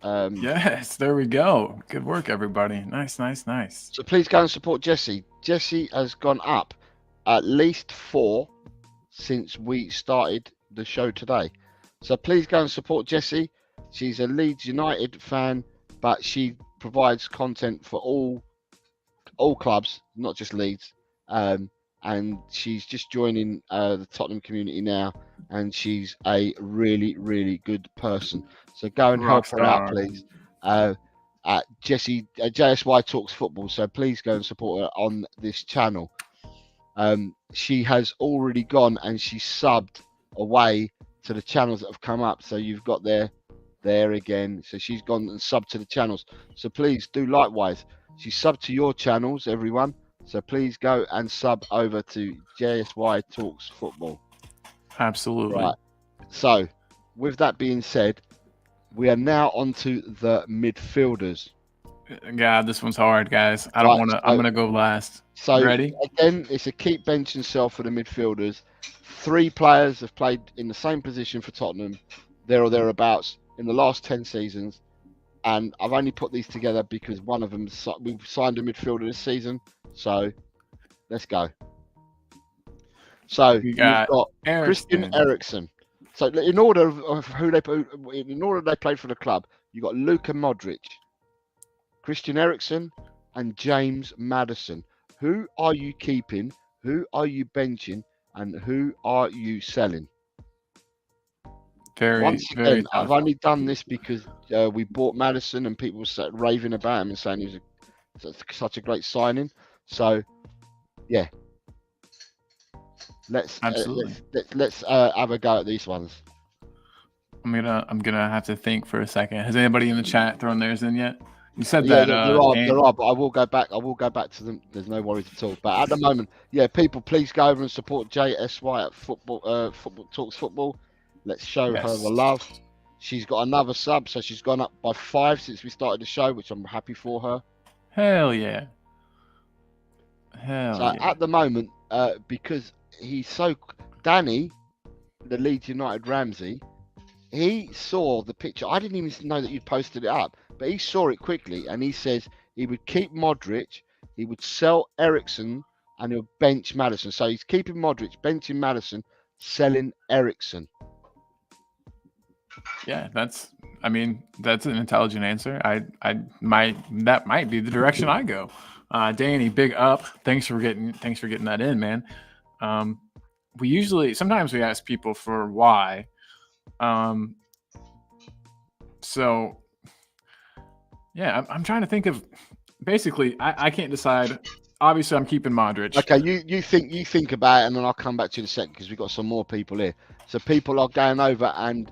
Yes, there we go. Good work, everybody. Nice. So please go and support Jessie. Jessie has gone up at least 4 since we started the show today. So please go and support Jessie. She's a Leeds United fan, but she provides content for all clubs, not just Leeds. And she's just joining the Tottenham community now, and she's a really, really good person. So go and help her out, please. At Jessie JSY Talks Football. So please go and support her on this channel. She has already gone and she subbed away to the channels that have come up. So you've got there again. So she's gone and subbed to the channels. So please do likewise. She subbed to your channels, everyone. So please go and sub over to JSY Talks Football. Absolutely. Right. So with that being said, we are now onto the midfielders. God, this one's hard, guys. I'm gonna go last. So ready? Again, it's a keep bench and sell for the midfielders. 3 players have played in the same position for Tottenham, there or thereabouts, in the last 10 seasons. And I've only put these together because one of them, we've signed a midfielder this season. So let's go. So you've got Christian Eriksen. So in order of in order they played for the club, you got Luka Modric, Christian Eriksen, and James Maddison. Who are you keeping? Who are you benching? And who are you selling? Once again, I've only done this because we bought Maddison and people were raving about him and saying he was such a great signing. So, yeah, let's have a go at these ones. I'm gonna have to think for a second. Has anybody in the chat thrown theirs in yet? You said that there are, but I will go back to them. There's no worries at all. But at the moment, yeah, people, please go over and support JSY at Football Talks Football. Let's show her the love. She's got another sub, so she's gone up by 5 since we started the show, which I'm happy for her. Hell yeah. At the moment, because he's so Danny, the Leeds United Ramsey, he saw the picture. I didn't even know that you'd posted it up, but he saw it quickly, and he says he would keep Modric, he would sell Eriksen, and he'll bench Maddison. So he's keeping Modric, benching Maddison, selling Eriksen. Yeah, that's an intelligent answer. That might be the direction I go. Danny, big up. Thanks for getting that in, man. Sometimes we ask people for why. So yeah, I'm trying to think of, basically I can't decide. Obviously I'm keeping Modric. Okay, you think about it, and then I'll come back to you in a second because we've got some more people here. So people are going over and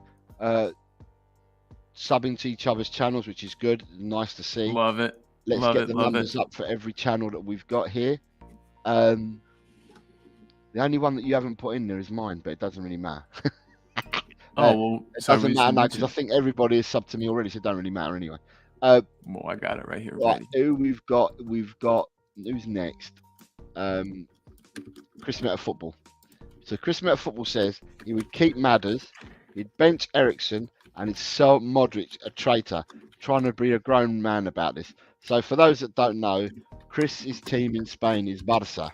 subbing to each other's channels, which is good. Nice to see. Love it. Let's get the numbers up for every channel that we've got here. The only one that you haven't put in there is mine, but it doesn't really matter. It doesn't matter now because I think everybody is subbed to me already, so it doesn't really matter anyway. Well, I got it right here. Right, who we've got? Who's next? Chris Meta Football. So Chris Meta Football says he would keep Madders, he'd bench Ericsson, and he'd sell Modric, a traitor, trying to be a grown man about this. So for those that don't know, Chris's team in Spain is Barca,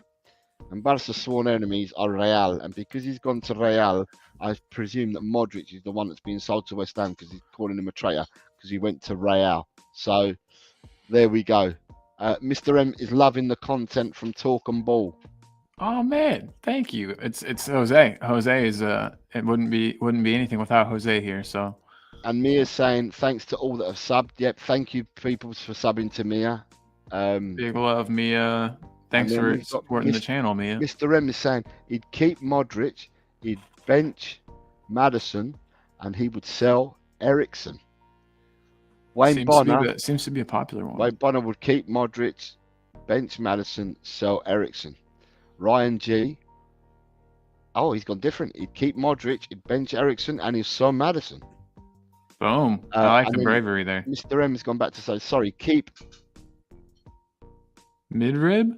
and Barca's sworn enemies are Real. And because he's gone to Real, I presume that Modric is the one that's being sold to West Ham because he's calling him a traitor because he went to Real. So there we go. Mr. M is loving the content from Talk and Ball. Oh man, thank you. It's Jose. Jose is it wouldn't be anything without Jose here. So. And Mia's saying thanks to all that have subbed. Yep, thank you people for subbing to Mia. Big love, Mia. Thanks for supporting the channel, Mia. Mr. M is saying he'd keep Modric, he'd bench Maddison, and he would sell Ericsson. Wayne Bonner seems to be a popular one. Wayne Bonner would keep Modric, bench Maddison, sell Ericsson. Ryan G. Oh, he's gone different. He'd keep Modric, he'd bench Ericsson, and he'd sell Maddison. Boom. I like the bravery there. Mr. M has gone back to say, sorry, keep Midrib?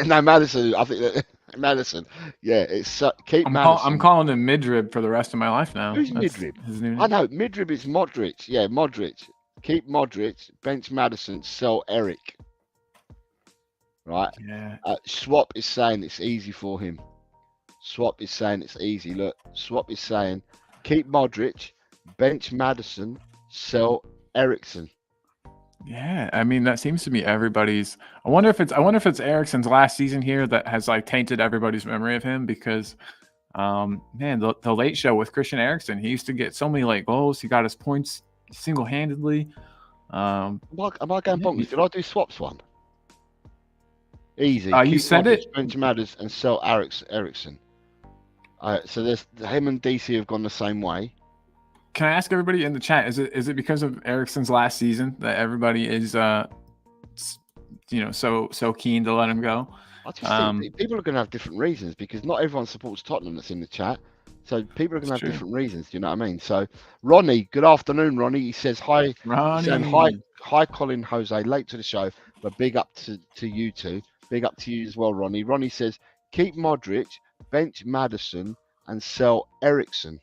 no, Maddison. I think that Maddison. Yeah, it's keep Maddison. I'm calling him Midrib for the rest of my life now. Who's Midrib? I know Midrib is Modric. Yeah, Modric. Keep Modric, bench Maddison, sell Eric. Right. Yeah. Swap is saying it's easy for him. Swap is saying it's easy. Look, Swap is saying keep Modric, bench Maddison, sell Ericsson. Yeah, I mean that seems to be everybody's. I wonder if it's Ericsson's last season here that has like tainted everybody's memory of him because, man, the Late Show with Christian Eriksen, he used to get so many like goals. He got his points single-handedly. Am I going bonkers? Did I do Swap's one? Easy. You said Modric, it. Bench Madders and sell Ericsson. So there's him and DC have gone the same way. Can I ask everybody in the chat? Is it because of Ericsson's last season that everybody is so keen to let him go? I just think people are going to have different reasons because not everyone supports Tottenham that's in the chat. So people are going to have different reasons. Do you know what I mean? So Ronnie, good afternoon, Ronnie. He says hi. Ronnie. Saying hi, Colin, Jose. Late to the show, but big up to you two. Big up to you as well, Ronnie. Ronnie says keep Modric, bench Maddison, and sell Ericsson.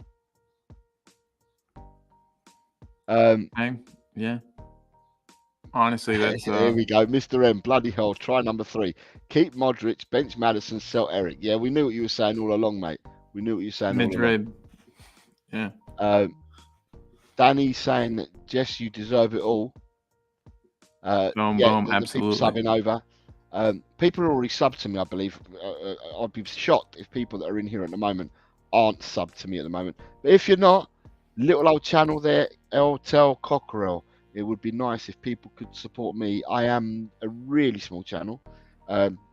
Yeah. Honestly, that's here we go. Mr. M, bloody hell. Try number 3. Keep Modric, bench Maddison, sell Eric. Yeah, we knew what you were saying all along, mate. We knew what you were saying all along. Yeah. Danny saying that Jess, you deserve it all. Boom, absolutely. Subbing over. People are already subbed to me, I believe. I'd be shocked if people that are in here at the moment aren't subbed to me at the moment. But if you're not, little old channel there, Eltel Cockerel. It would be nice if people could support me. I am a really small channel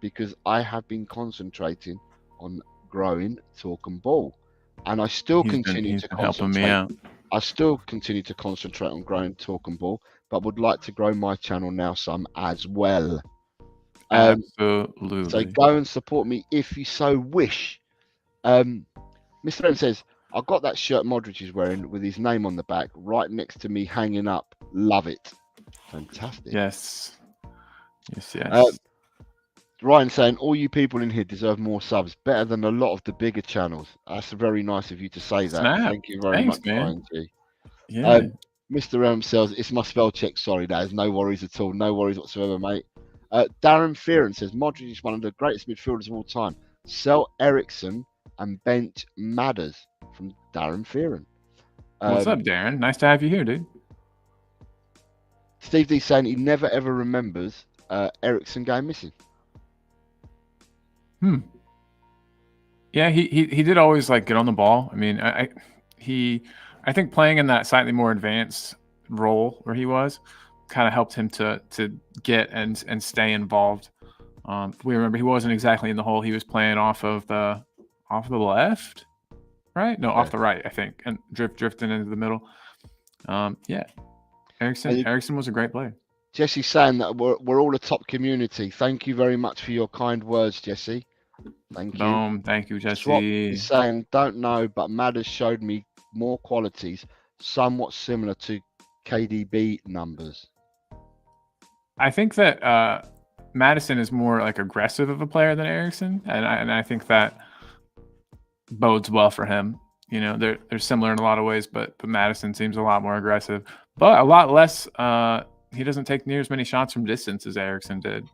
because I have been concentrating on growing Talk and Ball, and I still continue to helping me out. I still continue to concentrate on growing Talk and Ball, but would like to grow my channel now some as well. Absolutely. So go and support me if you so wish. Mr. M says, I got that shirt Modric is wearing with his name on the back right next to me hanging up. Love it. Fantastic. Yes. Ryan saying, all you people in here deserve more subs. Better than a lot of the bigger channels. That's very nice of you to say that. Snap. Thank you very much, man. Ryan G. Yeah. Mr. M says, it's my spell check. Sorry, that is no worries at all. No worries whatsoever, mate. Darren Fearon says, Modric is one of the greatest midfielders of all time. Sell Ericsson and bench Madders. From Darren Fearon. What's up, Darren? Nice to have you here, dude. Steve D saying he never ever remembers Ericsson going missing. Yeah, he did always like get on the ball. I mean, I think playing in that slightly more advanced role where he was kind of helped him to get and stay involved. We remember he wasn't exactly in the hole. He was playing off of the left. Right? No, off the right, I think, and drifting into the middle. Yeah, Ericsson was a great player. Jesse's saying that we're all a top community. Thank you very much for your kind words, Jesse. Thank you. Thank you, Jesse. Swap is saying, don't know, but Madders showed me more qualities, somewhat similar to KDB numbers. I think that Madison is more like aggressive of a player than Erickson, and I think that bodes well for him. You know, they're similar in a lot of ways, but Madison seems a lot more aggressive, but a lot less. He doesn't take near as many shots from distance as Erickson did.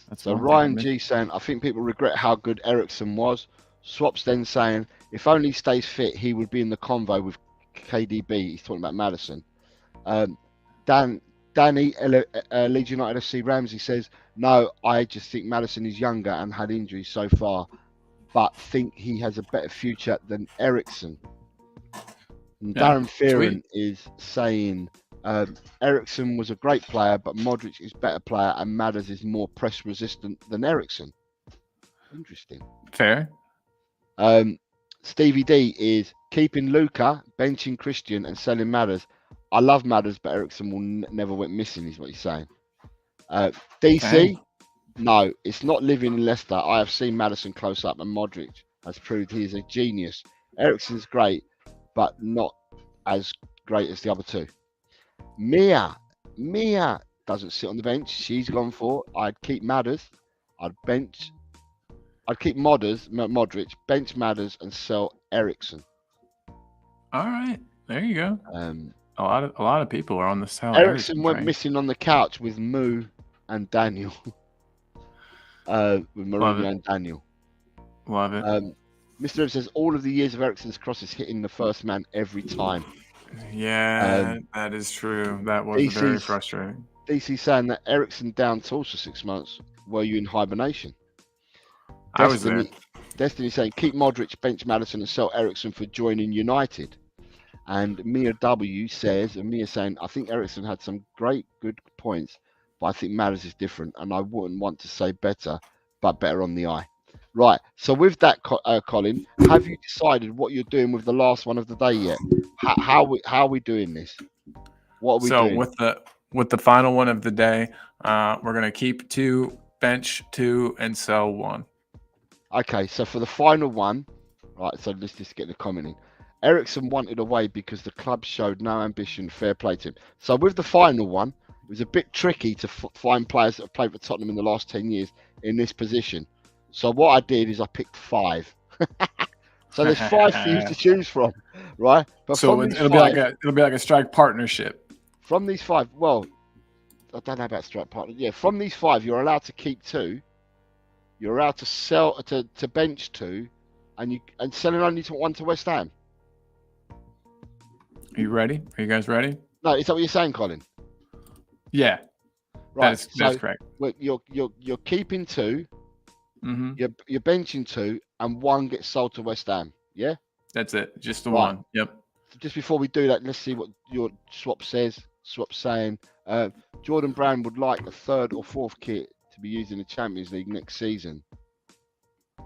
That's So one thing Ryan G saying, I think people regret how good Ericsson was. Swaps then saying, if only he stays fit, he would be in the convo with KDB. He's talking about Madison. Danny, Leeds United FC Ramsey says, no, I just think Madison is younger and had injuries so far, but think he has a better future than Ericsson. And Yeah, Darren Fearon is saying, Ericsson was a great player, but Modric is a better player and Madders is more press resistant than Ericsson. Interesting. fair. Stevie D is keeping Luca, benching Christian, and selling Madders. I love Madders, but Ericsson will never went missing, is what he's saying. DC, Dang. no, it's not living in Leicester. I have seen Madison close up, and Modric has proved he is a genius. Ericsson's great, but not as great as the other two. Mia doesn't sit on the bench. She's gone for, I'd keep Madders. I'd keep Modric, bench Madders, and sell Ericsson. All right, there you go. A lot of people are on the sell. Ericsson went missing on the couch with Moo and Daniel. With Mourinho and Daniel. Love it. Mr. Ev says all of the years of Ericsson's crosses hitting the first man every time. Yeah, that is true. That was very frustrating. DC saying that Ericsson down tools for 6 months. Were you in hibernation? I was there. Destiny saying keep Modric, bench Madison, and sell Ericsson for joining United. And Mia W says, and Mia saying, I think Ericsson had some good points, but I think Madders is different, and I wouldn't want to say better, but better on the eye. Right. So with that, Colin, have you decided what you're doing with the last one of the day yet? How are we doing this? What are we doing? So with the final one of the day, we're gonna keep 2, bench 2, and sell 1. Okay. So for the final one, right. So let's just get the comment in. Ericsson wanted away because the club showed no ambition. Fair play to him. So with the final one, it was a bit tricky to find players that have played for Tottenham in the last 10 years in this position. So what I did is I picked 5. So there's 5 for you to choose from, right? But so it'll be like a strike partnership. From these 5, well, I don't know about strike partner. Yeah, from these 5, you're allowed to keep 2. You're allowed to sell to bench 2, and selling only to 1 to West Ham. Are you ready? Are you guys ready? No, is that what you're saying, Colin? Yeah. Right. That's correct. Well, you're keeping 2. Mm-hmm. You're benching 2, and 1 gets sold to West Ham. Yeah. That's it. Just the one. Yep. Just before we do that, let's see what your swap says. Swap saying Jordan Brown would like a 3rd or 4th kit to be used in the Champions League next season.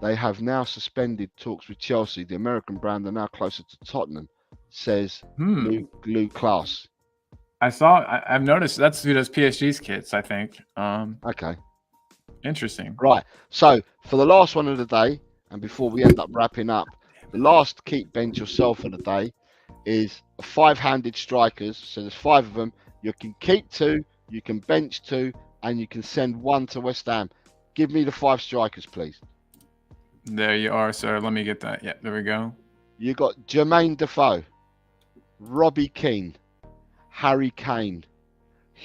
They have now suspended talks with Chelsea. The American brand are now closer to Tottenham, says Lou Klaus. I've noticed that's who does PSG's kits, I think. Okay. Interesting. Right. So for the last one of the day, and before we end up wrapping up, the last keep bench yourself for the day is a 5-handed strikers. So there's 5 of them. You can keep 2, you can bench 2, and you can send 1 to West Ham. Give me the 5 strikers, please. There you are, sir. Let me get that. Yeah, there we go. You got Jermaine Defoe, Robbie Keane, Harry Kane,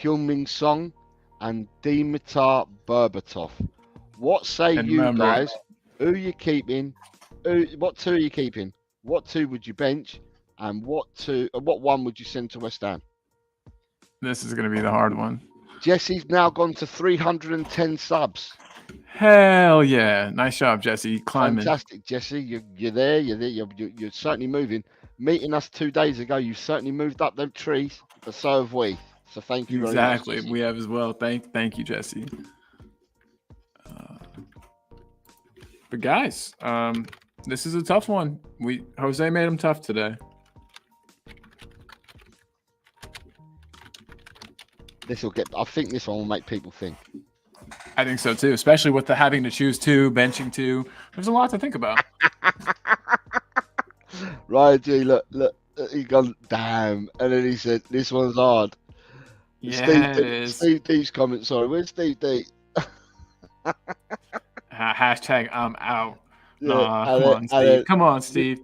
Heung-min Song, and Dimitar Berbatov. What say you guys? Who are you keeping? What 2 are you keeping? What 2 would you bench? And what 1 would you send to West Ham? This is going to be the hard one. Jesse's now gone to 310 subs. Hell yeah. Nice job, Jesse. Climbing. Fantastic, Jesse. You're there. You're certainly moving. Meeting us 2 days ago, you've certainly moved up them trees, but so have we. So thank you very much. Exactly. We have as well. Thank you, Jesse. But guys, this is a tough one. Jose made him tough today. I think this one will make people think. I think so too, especially with the having to choose 2, benching 2. There's a lot to think about. Ryan G, look, he gone, damn. And then he said, this one's hard. Yeah, it is. Steve D's comment, sorry. Where's Steve D? Hashtag I'm out. Yeah, Nah, and come then, on, Steve. Come on, Steve.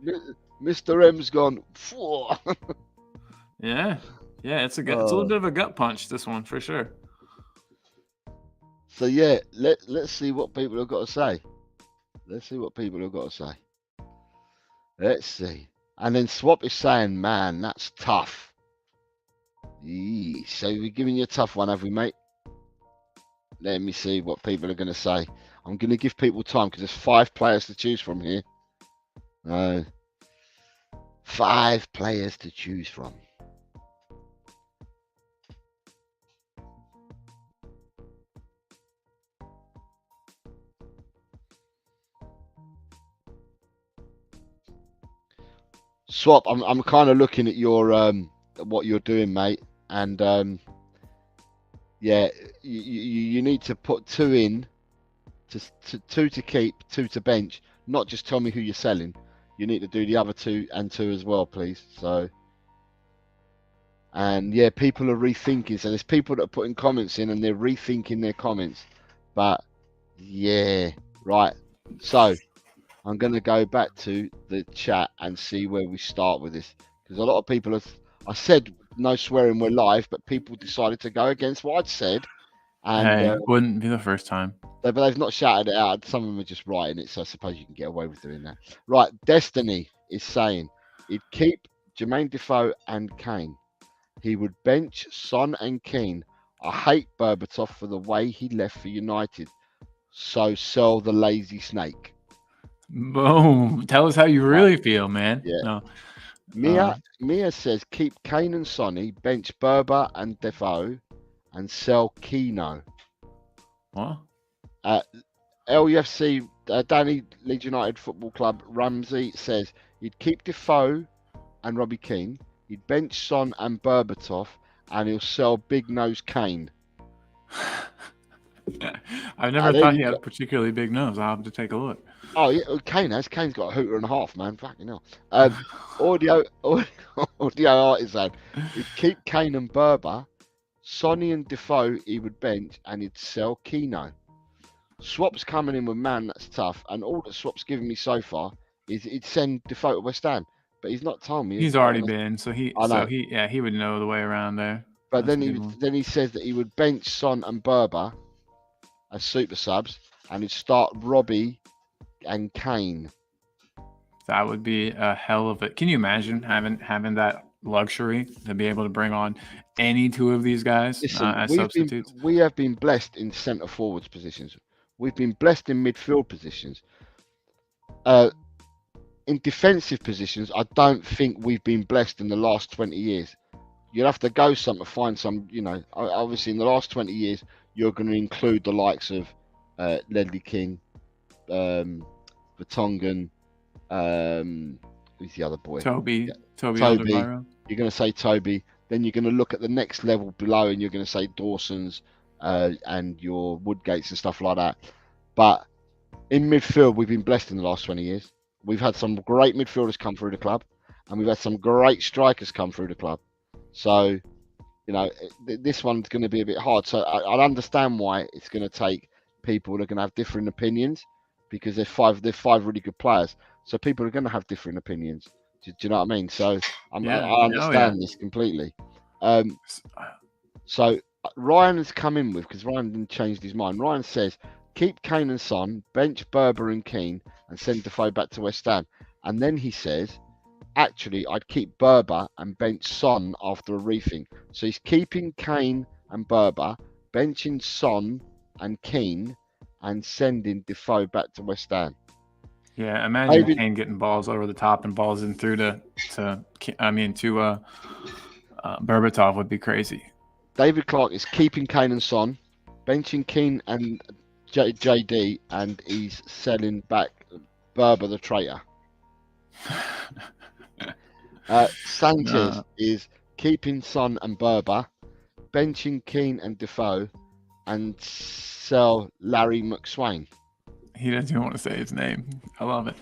Mr. M's gone. "Phew." Yeah, yeah. It's a little Oh. bit of a gut punch. This one for sure. So yeah, let's see what people have got to say. Let's see what people have got to say. Let's see. And then Swap is saying, "Man, that's tough." So we're giving you a tough one, have we, mate? Let me see what people are going to say. I'm going to give people time because there's 5 players to choose from here. 5 players to choose from. Swap, I'm kind of looking at your what you're doing, mate, and yeah, you need to put 2 in, to 2 to keep, 2 to bench. Not just tell me who you're selling. You need to do the other 2 and 2 as well, please. So, and yeah, people are rethinking. So there's people that are putting comments in and they're rethinking their comments. But yeah, right. So I'm going to go back to the chat and see where we start with this, because a lot of people have. I said no swearing, we're live, but people decided to go against what I'd said, and Hey, wouldn't be the first time. they've not shouted it out. Some of them are just writing it, so I suppose you can get away with doing that. Right, Destiny is saying he'd keep Jermaine Defoe and Kane. He would bench Son and Keane. I hate Berbatov for the way he left for United. So sell the lazy snake. Boom. Tell us how you really feel, man. Yeah. No. Mia says keep Kane and Sonny, bench Berber and Defoe, and sell Keno. What? LUFC Danny Leeds United Football Club Ramsey says he'd keep Defoe and Robbie Keane. He'd bench Son and Berbatov, and he'll sell Big Nose Kane. I've never thought he had a particularly big nose. I'll have to take a look. Oh yeah, Kane has. Kane's got a hooter and a half, man. Fucking hell. Audio artist said he'd keep Kane and Berber, Sonny and Defoe he would bench, and he'd sell Keno. Swap's coming in with man that's tough, and all that Swap's given me so far is he'd send Defoe to West Ham, but he's not told me. He's already been, so he I know. he would know the way around there. But then he says that he would bench Son and Berber as super subs, and he'd start Robbie and Kane. That would be a hell of it. Can you imagine having that luxury to be able to bring on any 2 of these guys as substitutes? We have been blessed in centre forwards positions. We've been blessed in midfield positions. In defensive positions, I don't think we've been blessed in the last 20 years. You'll have to go some to find some, obviously in the last 20 years, you're going to include the likes of Ledley King, Vertonghen, who's the other boy? Toby. You're going to say Toby. Then you're going to look at the next level below, and you're going to say Dawson's and your Woodgates and stuff like that. But in midfield, we've been blessed in the last 20 years. We've had some great midfielders come through the club, and we've had some great strikers come through the club. So, this one's going to be a bit hard. So I understand why it's going to take people that are going to have different opinions, because they're 5 really good players. So people are going to have different opinions. Do you know what I mean? So I understand this completely. So Ryan has come in with, because Ryan didn't change his mind. Ryan says keep Kane and Son, bench Berber and Keane, and send Defoe back to West Ham. And then he says, actually, I'd keep Berber and bench Son after a rethink. So he's keeping Kane and Berber, benching Son and Keane, and sending Defoe back to West Ham. Yeah, imagine Kane getting balls over the top and balls in through to Berbatov would be crazy. David Clark is keeping Kane and Son, benching Keane and JD, and he's selling back Berber the traitor. Sanchez is keeping Son and Berber, benching Keane and Defoe, and sell Larry McSwain. He doesn't even want to say his name. I love it.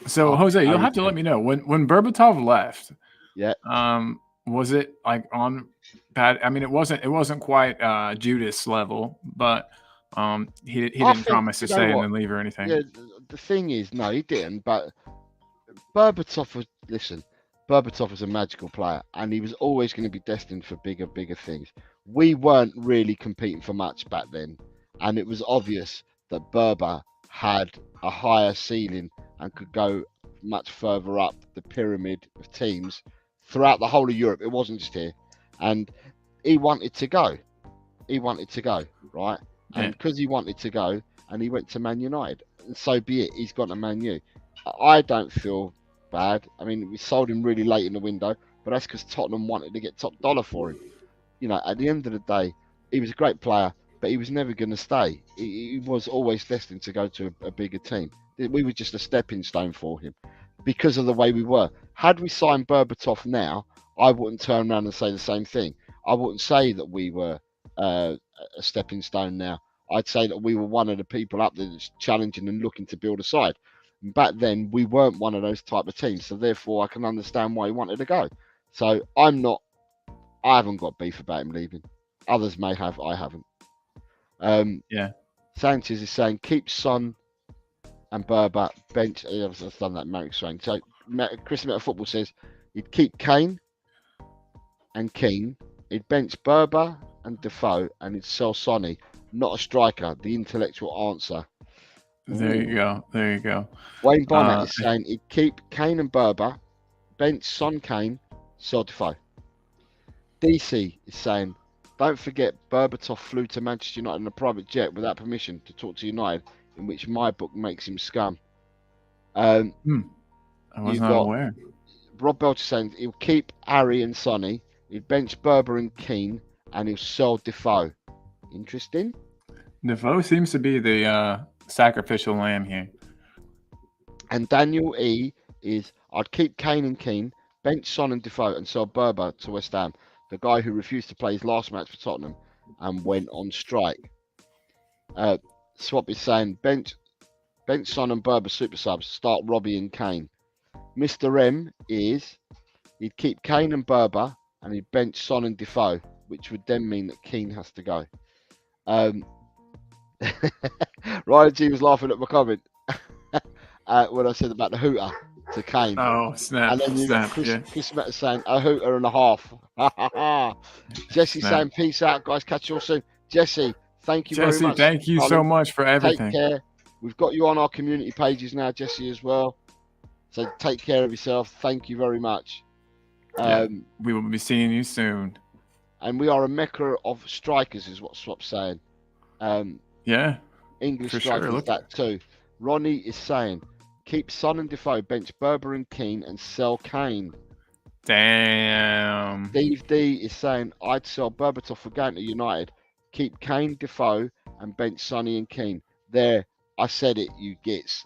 So Jose, you'll have to let me know when Berbatov left. Yeah. Was it like on bad? I mean, it wasn't quite Judas level, but He I didn't think, promise to you know stay and what? then leave or Yeah, anything. the thing is, no, he didn't. But Berbatov was, listen, Berbatov was a magical player, and he was always going to be destined for bigger things. We weren't really competing for much back then, and it was obvious that Berber had a higher ceiling and could go much further up the pyramid of teams throughout the whole of Europe. It wasn't just here, and he wanted to go. He wanted to go, right? Yeah. And because he wanted to go, and he went to Man United, and so be it. He's gone to Man U. I don't feel bad. I mean, we sold him really late in the window, but that's because Tottenham wanted to get top dollar for him. You know, at the end of the day, he was a great player, but he was never going to stay. He was always destined to go to a bigger team. We were just a stepping stone for him because of the way we were. Had we signed Berbatov now, I wouldn't turn around and say the same thing. I wouldn't say that we were a stepping stone now. I'd say that we were one of the people up there that's challenging and looking to build a side. Back then, we weren't one of those type of teams, so therefore, I can understand why he wanted to go. So I haven't got beef about him leaving. Others may have, I haven't. Yeah. Sanchez is saying keep Son and Berber bench. I've done that, Marek Swain. So Chris Meta Football says he'd keep Kane and Keane. He'd bench Berber and Defoe, and he'd sell Sonny. Not a striker. The intellectual answer. There you go. There you go. Wayne Bonner is saying he'd keep Kane and Berber, bench Son, Kane, sell Defoe. DC is saying, don't forget Berbatov flew to Manchester United in a private jet without permission to talk to United, in which my book makes him scum. I was not aware. Rob Belcher saying he'll keep Harry and Sonny, he'd bench Berber and Keane, and he'll sell Defoe. Interesting. Defoe seems to be the sacrificial lamb here. And Daniel E is, I'd keep Kane and Keane, bench Son and Defoe, and sell Berber to West Ham, the guy who refused to play his last match for Tottenham and went on strike. Swap is saying bench Son and Berber super subs, start Robbie and Kane. Mr. M is he'd keep Kane and Berber and he'd bench Son and Defoe, which would then mean that Keane has to go. Ryan G was laughing at my comment when I said about the hooter to Kane. Oh, snap. And then you snap, got Chris Meta saying a hooter and a half. Jesse saying peace out, guys. Catch you all soon. Jesse, thank you very much. Thank you so much for everything. Take care. We've got you on our community pages now, Jesse, as well. So take care of yourself. Thank you very much. We will be seeing you soon. And we are a mecca of strikers, is what Swap's saying. Yeah. English strikers, that too. Ronnie is saying, keep Son and Defoe, bench Berber and Keane, and sell Kane. Damn. Steve D is saying, I'd sell Berbatov for going to United. Keep Kane, Defoe, and bench Sonny and Keane. There, I said it, you gits.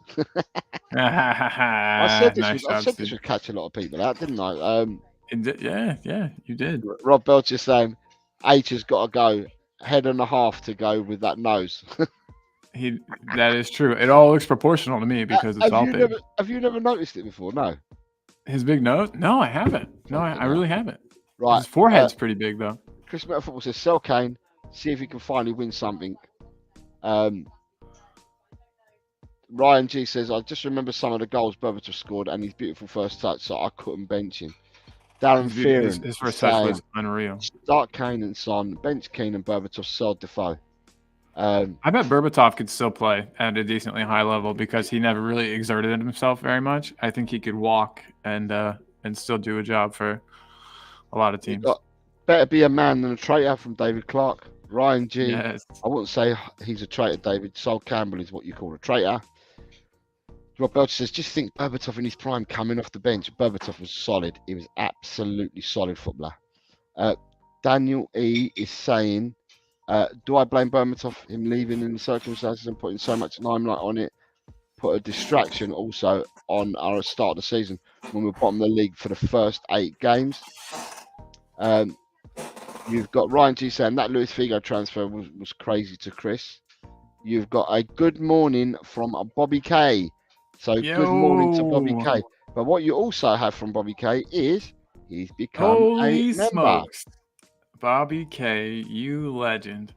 I said this would catch a lot of people out, didn't I? Yeah, you did. Rob Belcher saying, H has got to go. Head and a half to go with that nose. That is true. It all looks proportional to me because it's all big. Have you never noticed it before? No. His big nose? No, I haven't. No, I really haven't. Right. His forehead's pretty big though. Chris Meta Football says sell Kane, see if he can finally win something. Ryan G says I just remember some of the goals Berbatov scored and his beautiful first touch, so I couldn't bench him. Darren Fearon, his first touch was unreal. Start Kane and Son, bench Keane and Berbatov, sell Defoe. I bet Berbatov could still play at a decently high level because he never really exerted himself very much. I think he could walk and still do a job for a lot of teams. Better be a man than a traitor from David Clark. Ryan G. Yes. I wouldn't say he's a traitor, David. Sol Campbell is what you call a traitor. Rob Belcher says, just think Berbatov in his prime coming off the bench. Berbatov was solid. He was absolutely solid footballer. Daniel E is saying, do I blame Berbatov him leaving in the circumstances and putting so much limelight on it? Put a distraction also on our start of the season when we were bottom of the league for the first 8 games. You've got Ryan G saying that Luis Figo transfer was crazy to Chris. You've got a good morning from Bobby K. So good morning to Bobby K. But what you also have from Bobby K is he's become a member. Smokes. Bobby K, you legend.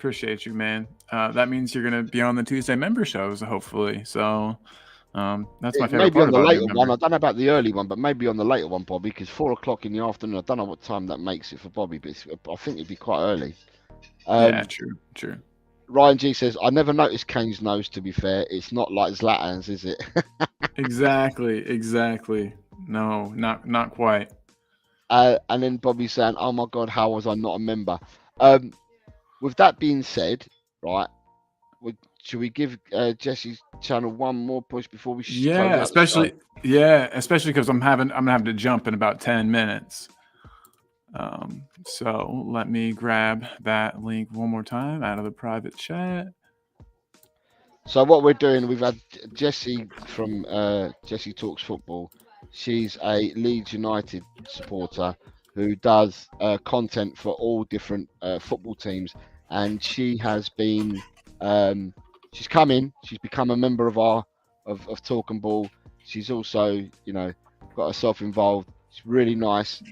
Appreciate you, man. That means you're gonna be on the Tuesday member shows, hopefully. So that's my It favorite may be part on the about being later a one. member. I don't know about the early one, but maybe on the later one, Bobby, because 4 o'clock in the afternoon. I don't know what time that makes it for Bobby, but I think it'd be quite early. Yeah, true. Ryan G says, "I never noticed Kane's nose. To be fair, it's not like Zlatan's, is it?" Exactly. No, not quite. And then Bobby saying, "Oh my God, how was I not a member?" With that being said, right, should we give Jesse's channel one more push before we close Yeah, out the show? especially because I'm gonna have to jump in about 10 minutes. So let me grab that link one more time out of the private chat. So what we're doing, we've had Jesse from Jesse Talks Football. She's a Leeds United supporter who does content for all different football teams, and she has been she's come in, she's become a member of our of Talk and Ball. She's also, got herself involved. She's really nice.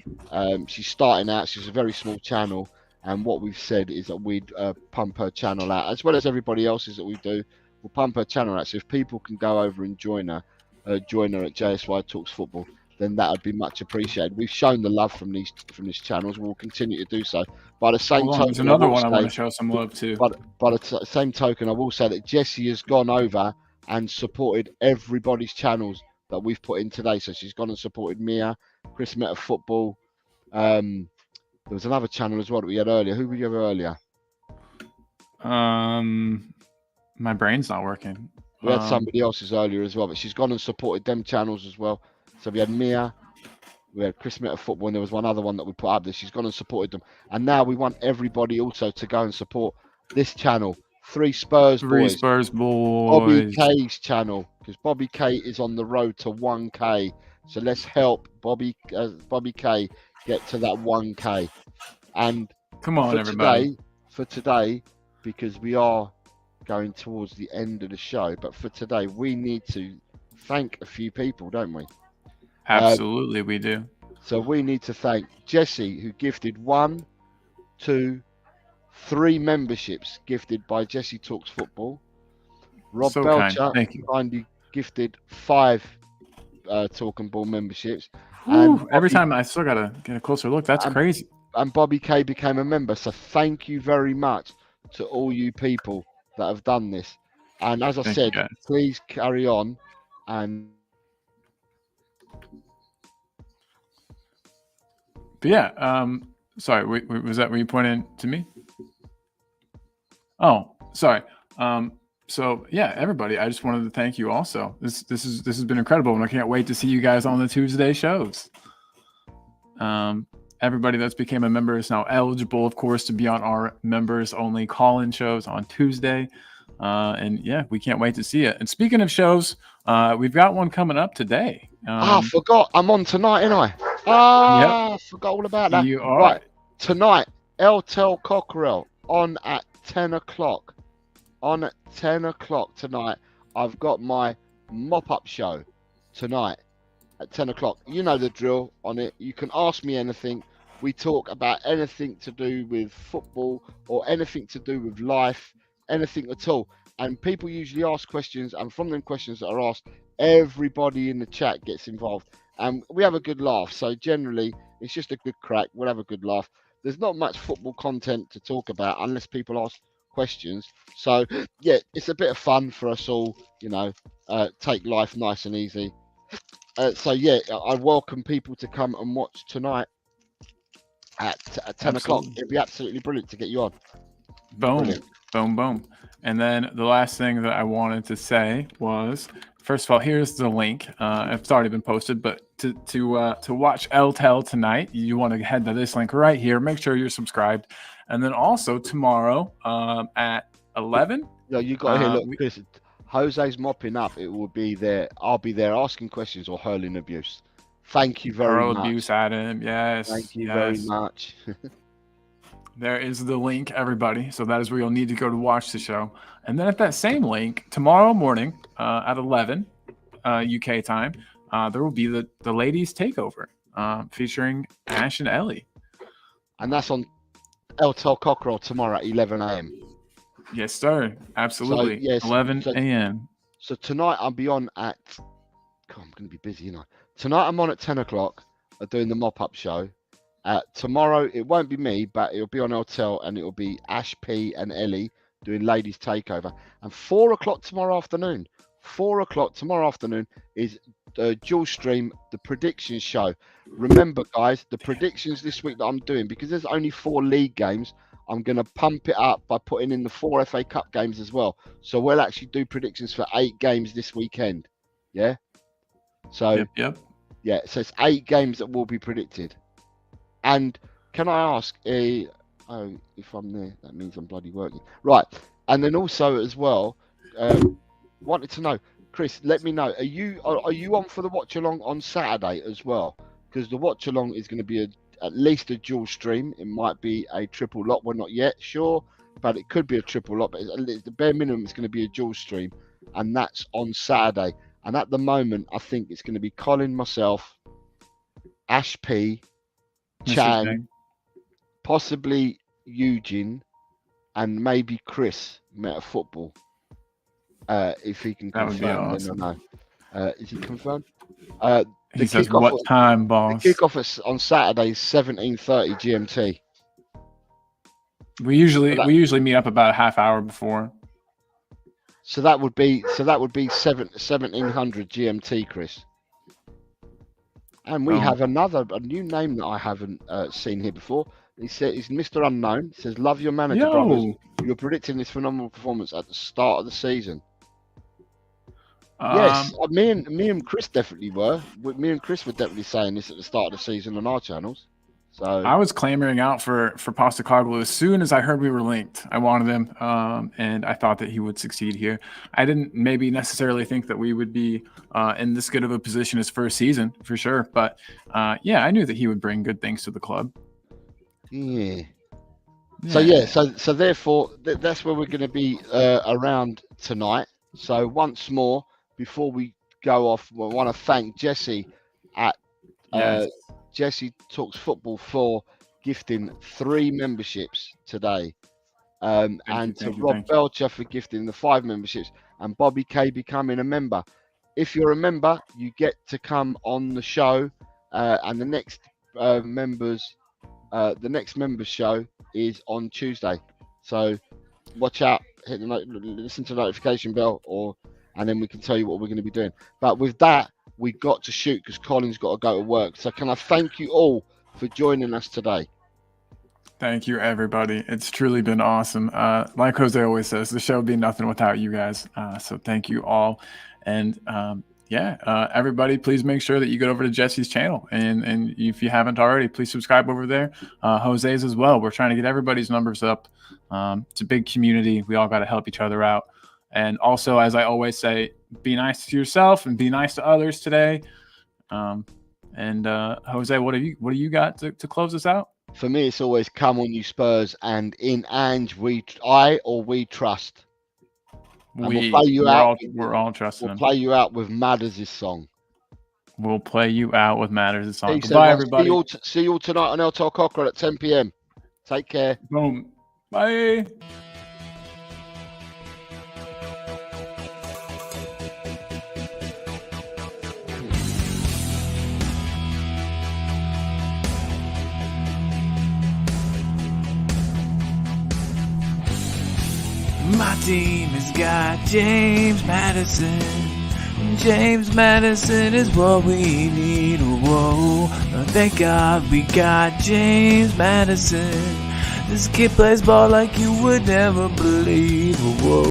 She's starting out. She's a very small channel, and what we've said is that we'd pump her channel out as well as everybody else's that we do. We'll pump her channel out. So if people can go over and join her at JSY Talks Football, then that would be much appreciated. We've shown the love from these channels. We'll continue to do so. By the same Hold on, there's token, another one I want to show some love to. But by the same token, I will say that Jessie has gone over and supported everybody's channels that we've put in today. So she's gone and supported Mia, Chris Meta Football. There was another channel as well that we had earlier. Who were you have earlier? My brain's not working. We had somebody else's earlier as well, but she's gone and supported them channels as well. So we had Mia, we had Chris Meta Football, and there was one other one that we put up there. She's gone and supported them. And now we want everybody also to go and support this channel. Three Spurs Boys. Bobby K's channel, because Bobby K is on the road to 1K. So let's help Bobby K get to that 1K. And come on, everybody. For today, because we are going towards the end of the show, but for today we need to thank a few people, don't we? Absolutely, we do. So we need to thank Jesse, who gifted 1, 2, 3 memberships gifted by Jesse Talks Football. Rob Belcher kindly gifted 5 Talk and Ball memberships. And every time I still gotta get a closer look. That's crazy. And Bobby K became a member. So thank you very much to all you people that have done this. And as I said, please carry on. And but yeah, sorry, was that where you pointed to me? Oh, sorry. So yeah, everybody, I just wanted to thank you also. This has been incredible, and I can't wait to see you guys on the Tuesday shows. Everybody that's became a member is now eligible, of course, to be on our members only call-in shows on Tuesday. And yeah, we can't wait to see it. And speaking of shows, we've got one coming up today. I forgot. I'm on tonight, ain't I? I forgot all about that. You are. Right. Tonight, El Tel Cockerel on at 10 o'clock. On at 10 o'clock tonight, I've got my mop-up show tonight at 10 o'clock. You know the drill on it. You can ask me anything. We talk about anything to do with football or anything to do with life, anything at all. And people usually ask questions, and from them questions that are asked, everybody in the chat gets involved. And we have a good laugh. So generally, it's just a good crack. We'll have a good laugh. There's not much football content to talk about unless people ask questions. So yeah, it's a bit of fun for us all, take life nice and easy. So yeah, I welcome people to come and watch tonight at 10 o'clock. It'd be absolutely brilliant to get you on. Boom, Brilliant. boom. And then the last thing that I wanted to say was, first of all, here's the link. It's already been posted, but to watch El Tel tonight, you want to head to this link right here. Make sure you're subscribed. And then also tomorrow at 11. Yeah, you got to hear. Look, Chris, Jose's mopping up. It will be there. I'll be there asking questions or hurling abuse. Thank you very much. Abuse at him. Yes. Thank you very much. There is the link, everybody. So that is where you'll need to go to watch the show. And then at that same link, tomorrow morning at 11 UK time, there will be the ladies' takeover featuring Ash and Ellie. And that's on El Tel Cockerel tomorrow at 11 a.m. Yes, sir. Absolutely. yes, 11 a.m. So tonight I'll be on at. God, I'm going to be busy, you know. Tonight I'm on at 10 o'clock doing the mop-up show. Tomorrow it won't be me, but it'll be on Hotel, and it'll be Ash P and Ellie doing Ladies Takeover. And 4 o'clock tomorrow afternoon. 4 o'clock tomorrow afternoon is dual stream, the predictions show. Remember, guys, the predictions this week that I'm doing, because there's only 4 league games, I'm going to pump it up by putting in the 4 FA Cup games as well. So we'll actually do predictions for 8 games this weekend. Yeah. So Yep. yeah, so it's 8 games that will be predicted. And can I ask, if I'm there, that means I'm bloody working. Right. And then also as well, wanted to know, Chris, let me know, are you on for the watch along on Saturday as well? Because the watch along is going to be at least a dual stream. It might be a triple lot. We're not yet sure, but it could be a triple lot. But the bare minimum is going to be a dual stream, and that's on Saturday. And at the moment, I think it's going to be Colin, myself, Ash P, Chan, possibly Eugene, and maybe Chris, Meta Football. If he can confirm, that would be awesome. Then I know. Is he confirmed? He says, what time, boss? The kickoff on Saturday is 17:30 GMT. We usually meet up about a half hour before. So that would be 1700 GMT, Chris. And we have a new name that I haven't seen here before. He said he's Mr. Unknown. He says, love your manager, brothers. You're predicting this phenomenal performance at the start of the season. Yes, me and Chris definitely were. Me and Chris were definitely saying this at the start of the season on our channels. So I was clamoring out for Postecoglou as soon as I heard we were linked. I wanted him, and I thought that he would succeed here. I didn't maybe necessarily think that we would be in this good of a position his first season, for sure. But yeah, I knew that he would bring good things to the club. Yeah. So therefore, that's where we're going to be around tonight. So once more, before we go off, we want to thank Jesse at Jesse Talks Football for gifting 3 memberships today, and to Rob Belcher for gifting the 5 memberships, and Bobby K becoming a member. If you're a member, you get to come on the show, and the next members show is on Tuesday. So watch out, listen to the notification bell, and then we can tell you what we're going to be doing. But with that, we got to shoot because Colin's got to go to work. So can I thank you all for joining us today? Thank you, everybody. It's truly been awesome. Like Jose always says, the show would be nothing without you guys. So thank you all. And everybody, please make sure that you go over to Jesse's channel. And if you haven't already, please subscribe over there. Jose's as well. We're trying to get everybody's numbers up. It's a big community. We all got to help each other out. And also, as I always say, be nice to yourself and be nice to others today. Jose, what do you got to close us out? For me, it's always come on you Spurs, and in Ange we trust. We'll play you out. We're all trusting. We'll play you out with Matters' song. We'll play you out with Matters' song. Goodbye, everybody. See you all tonight on El Tel Cochrane at 10 p.m. Take care. Boom. Bye. My team has got James Maddison. James Maddison is what we need. Whoa, thank God we got James Maddison. This kid plays ball like you would never believe. Whoa.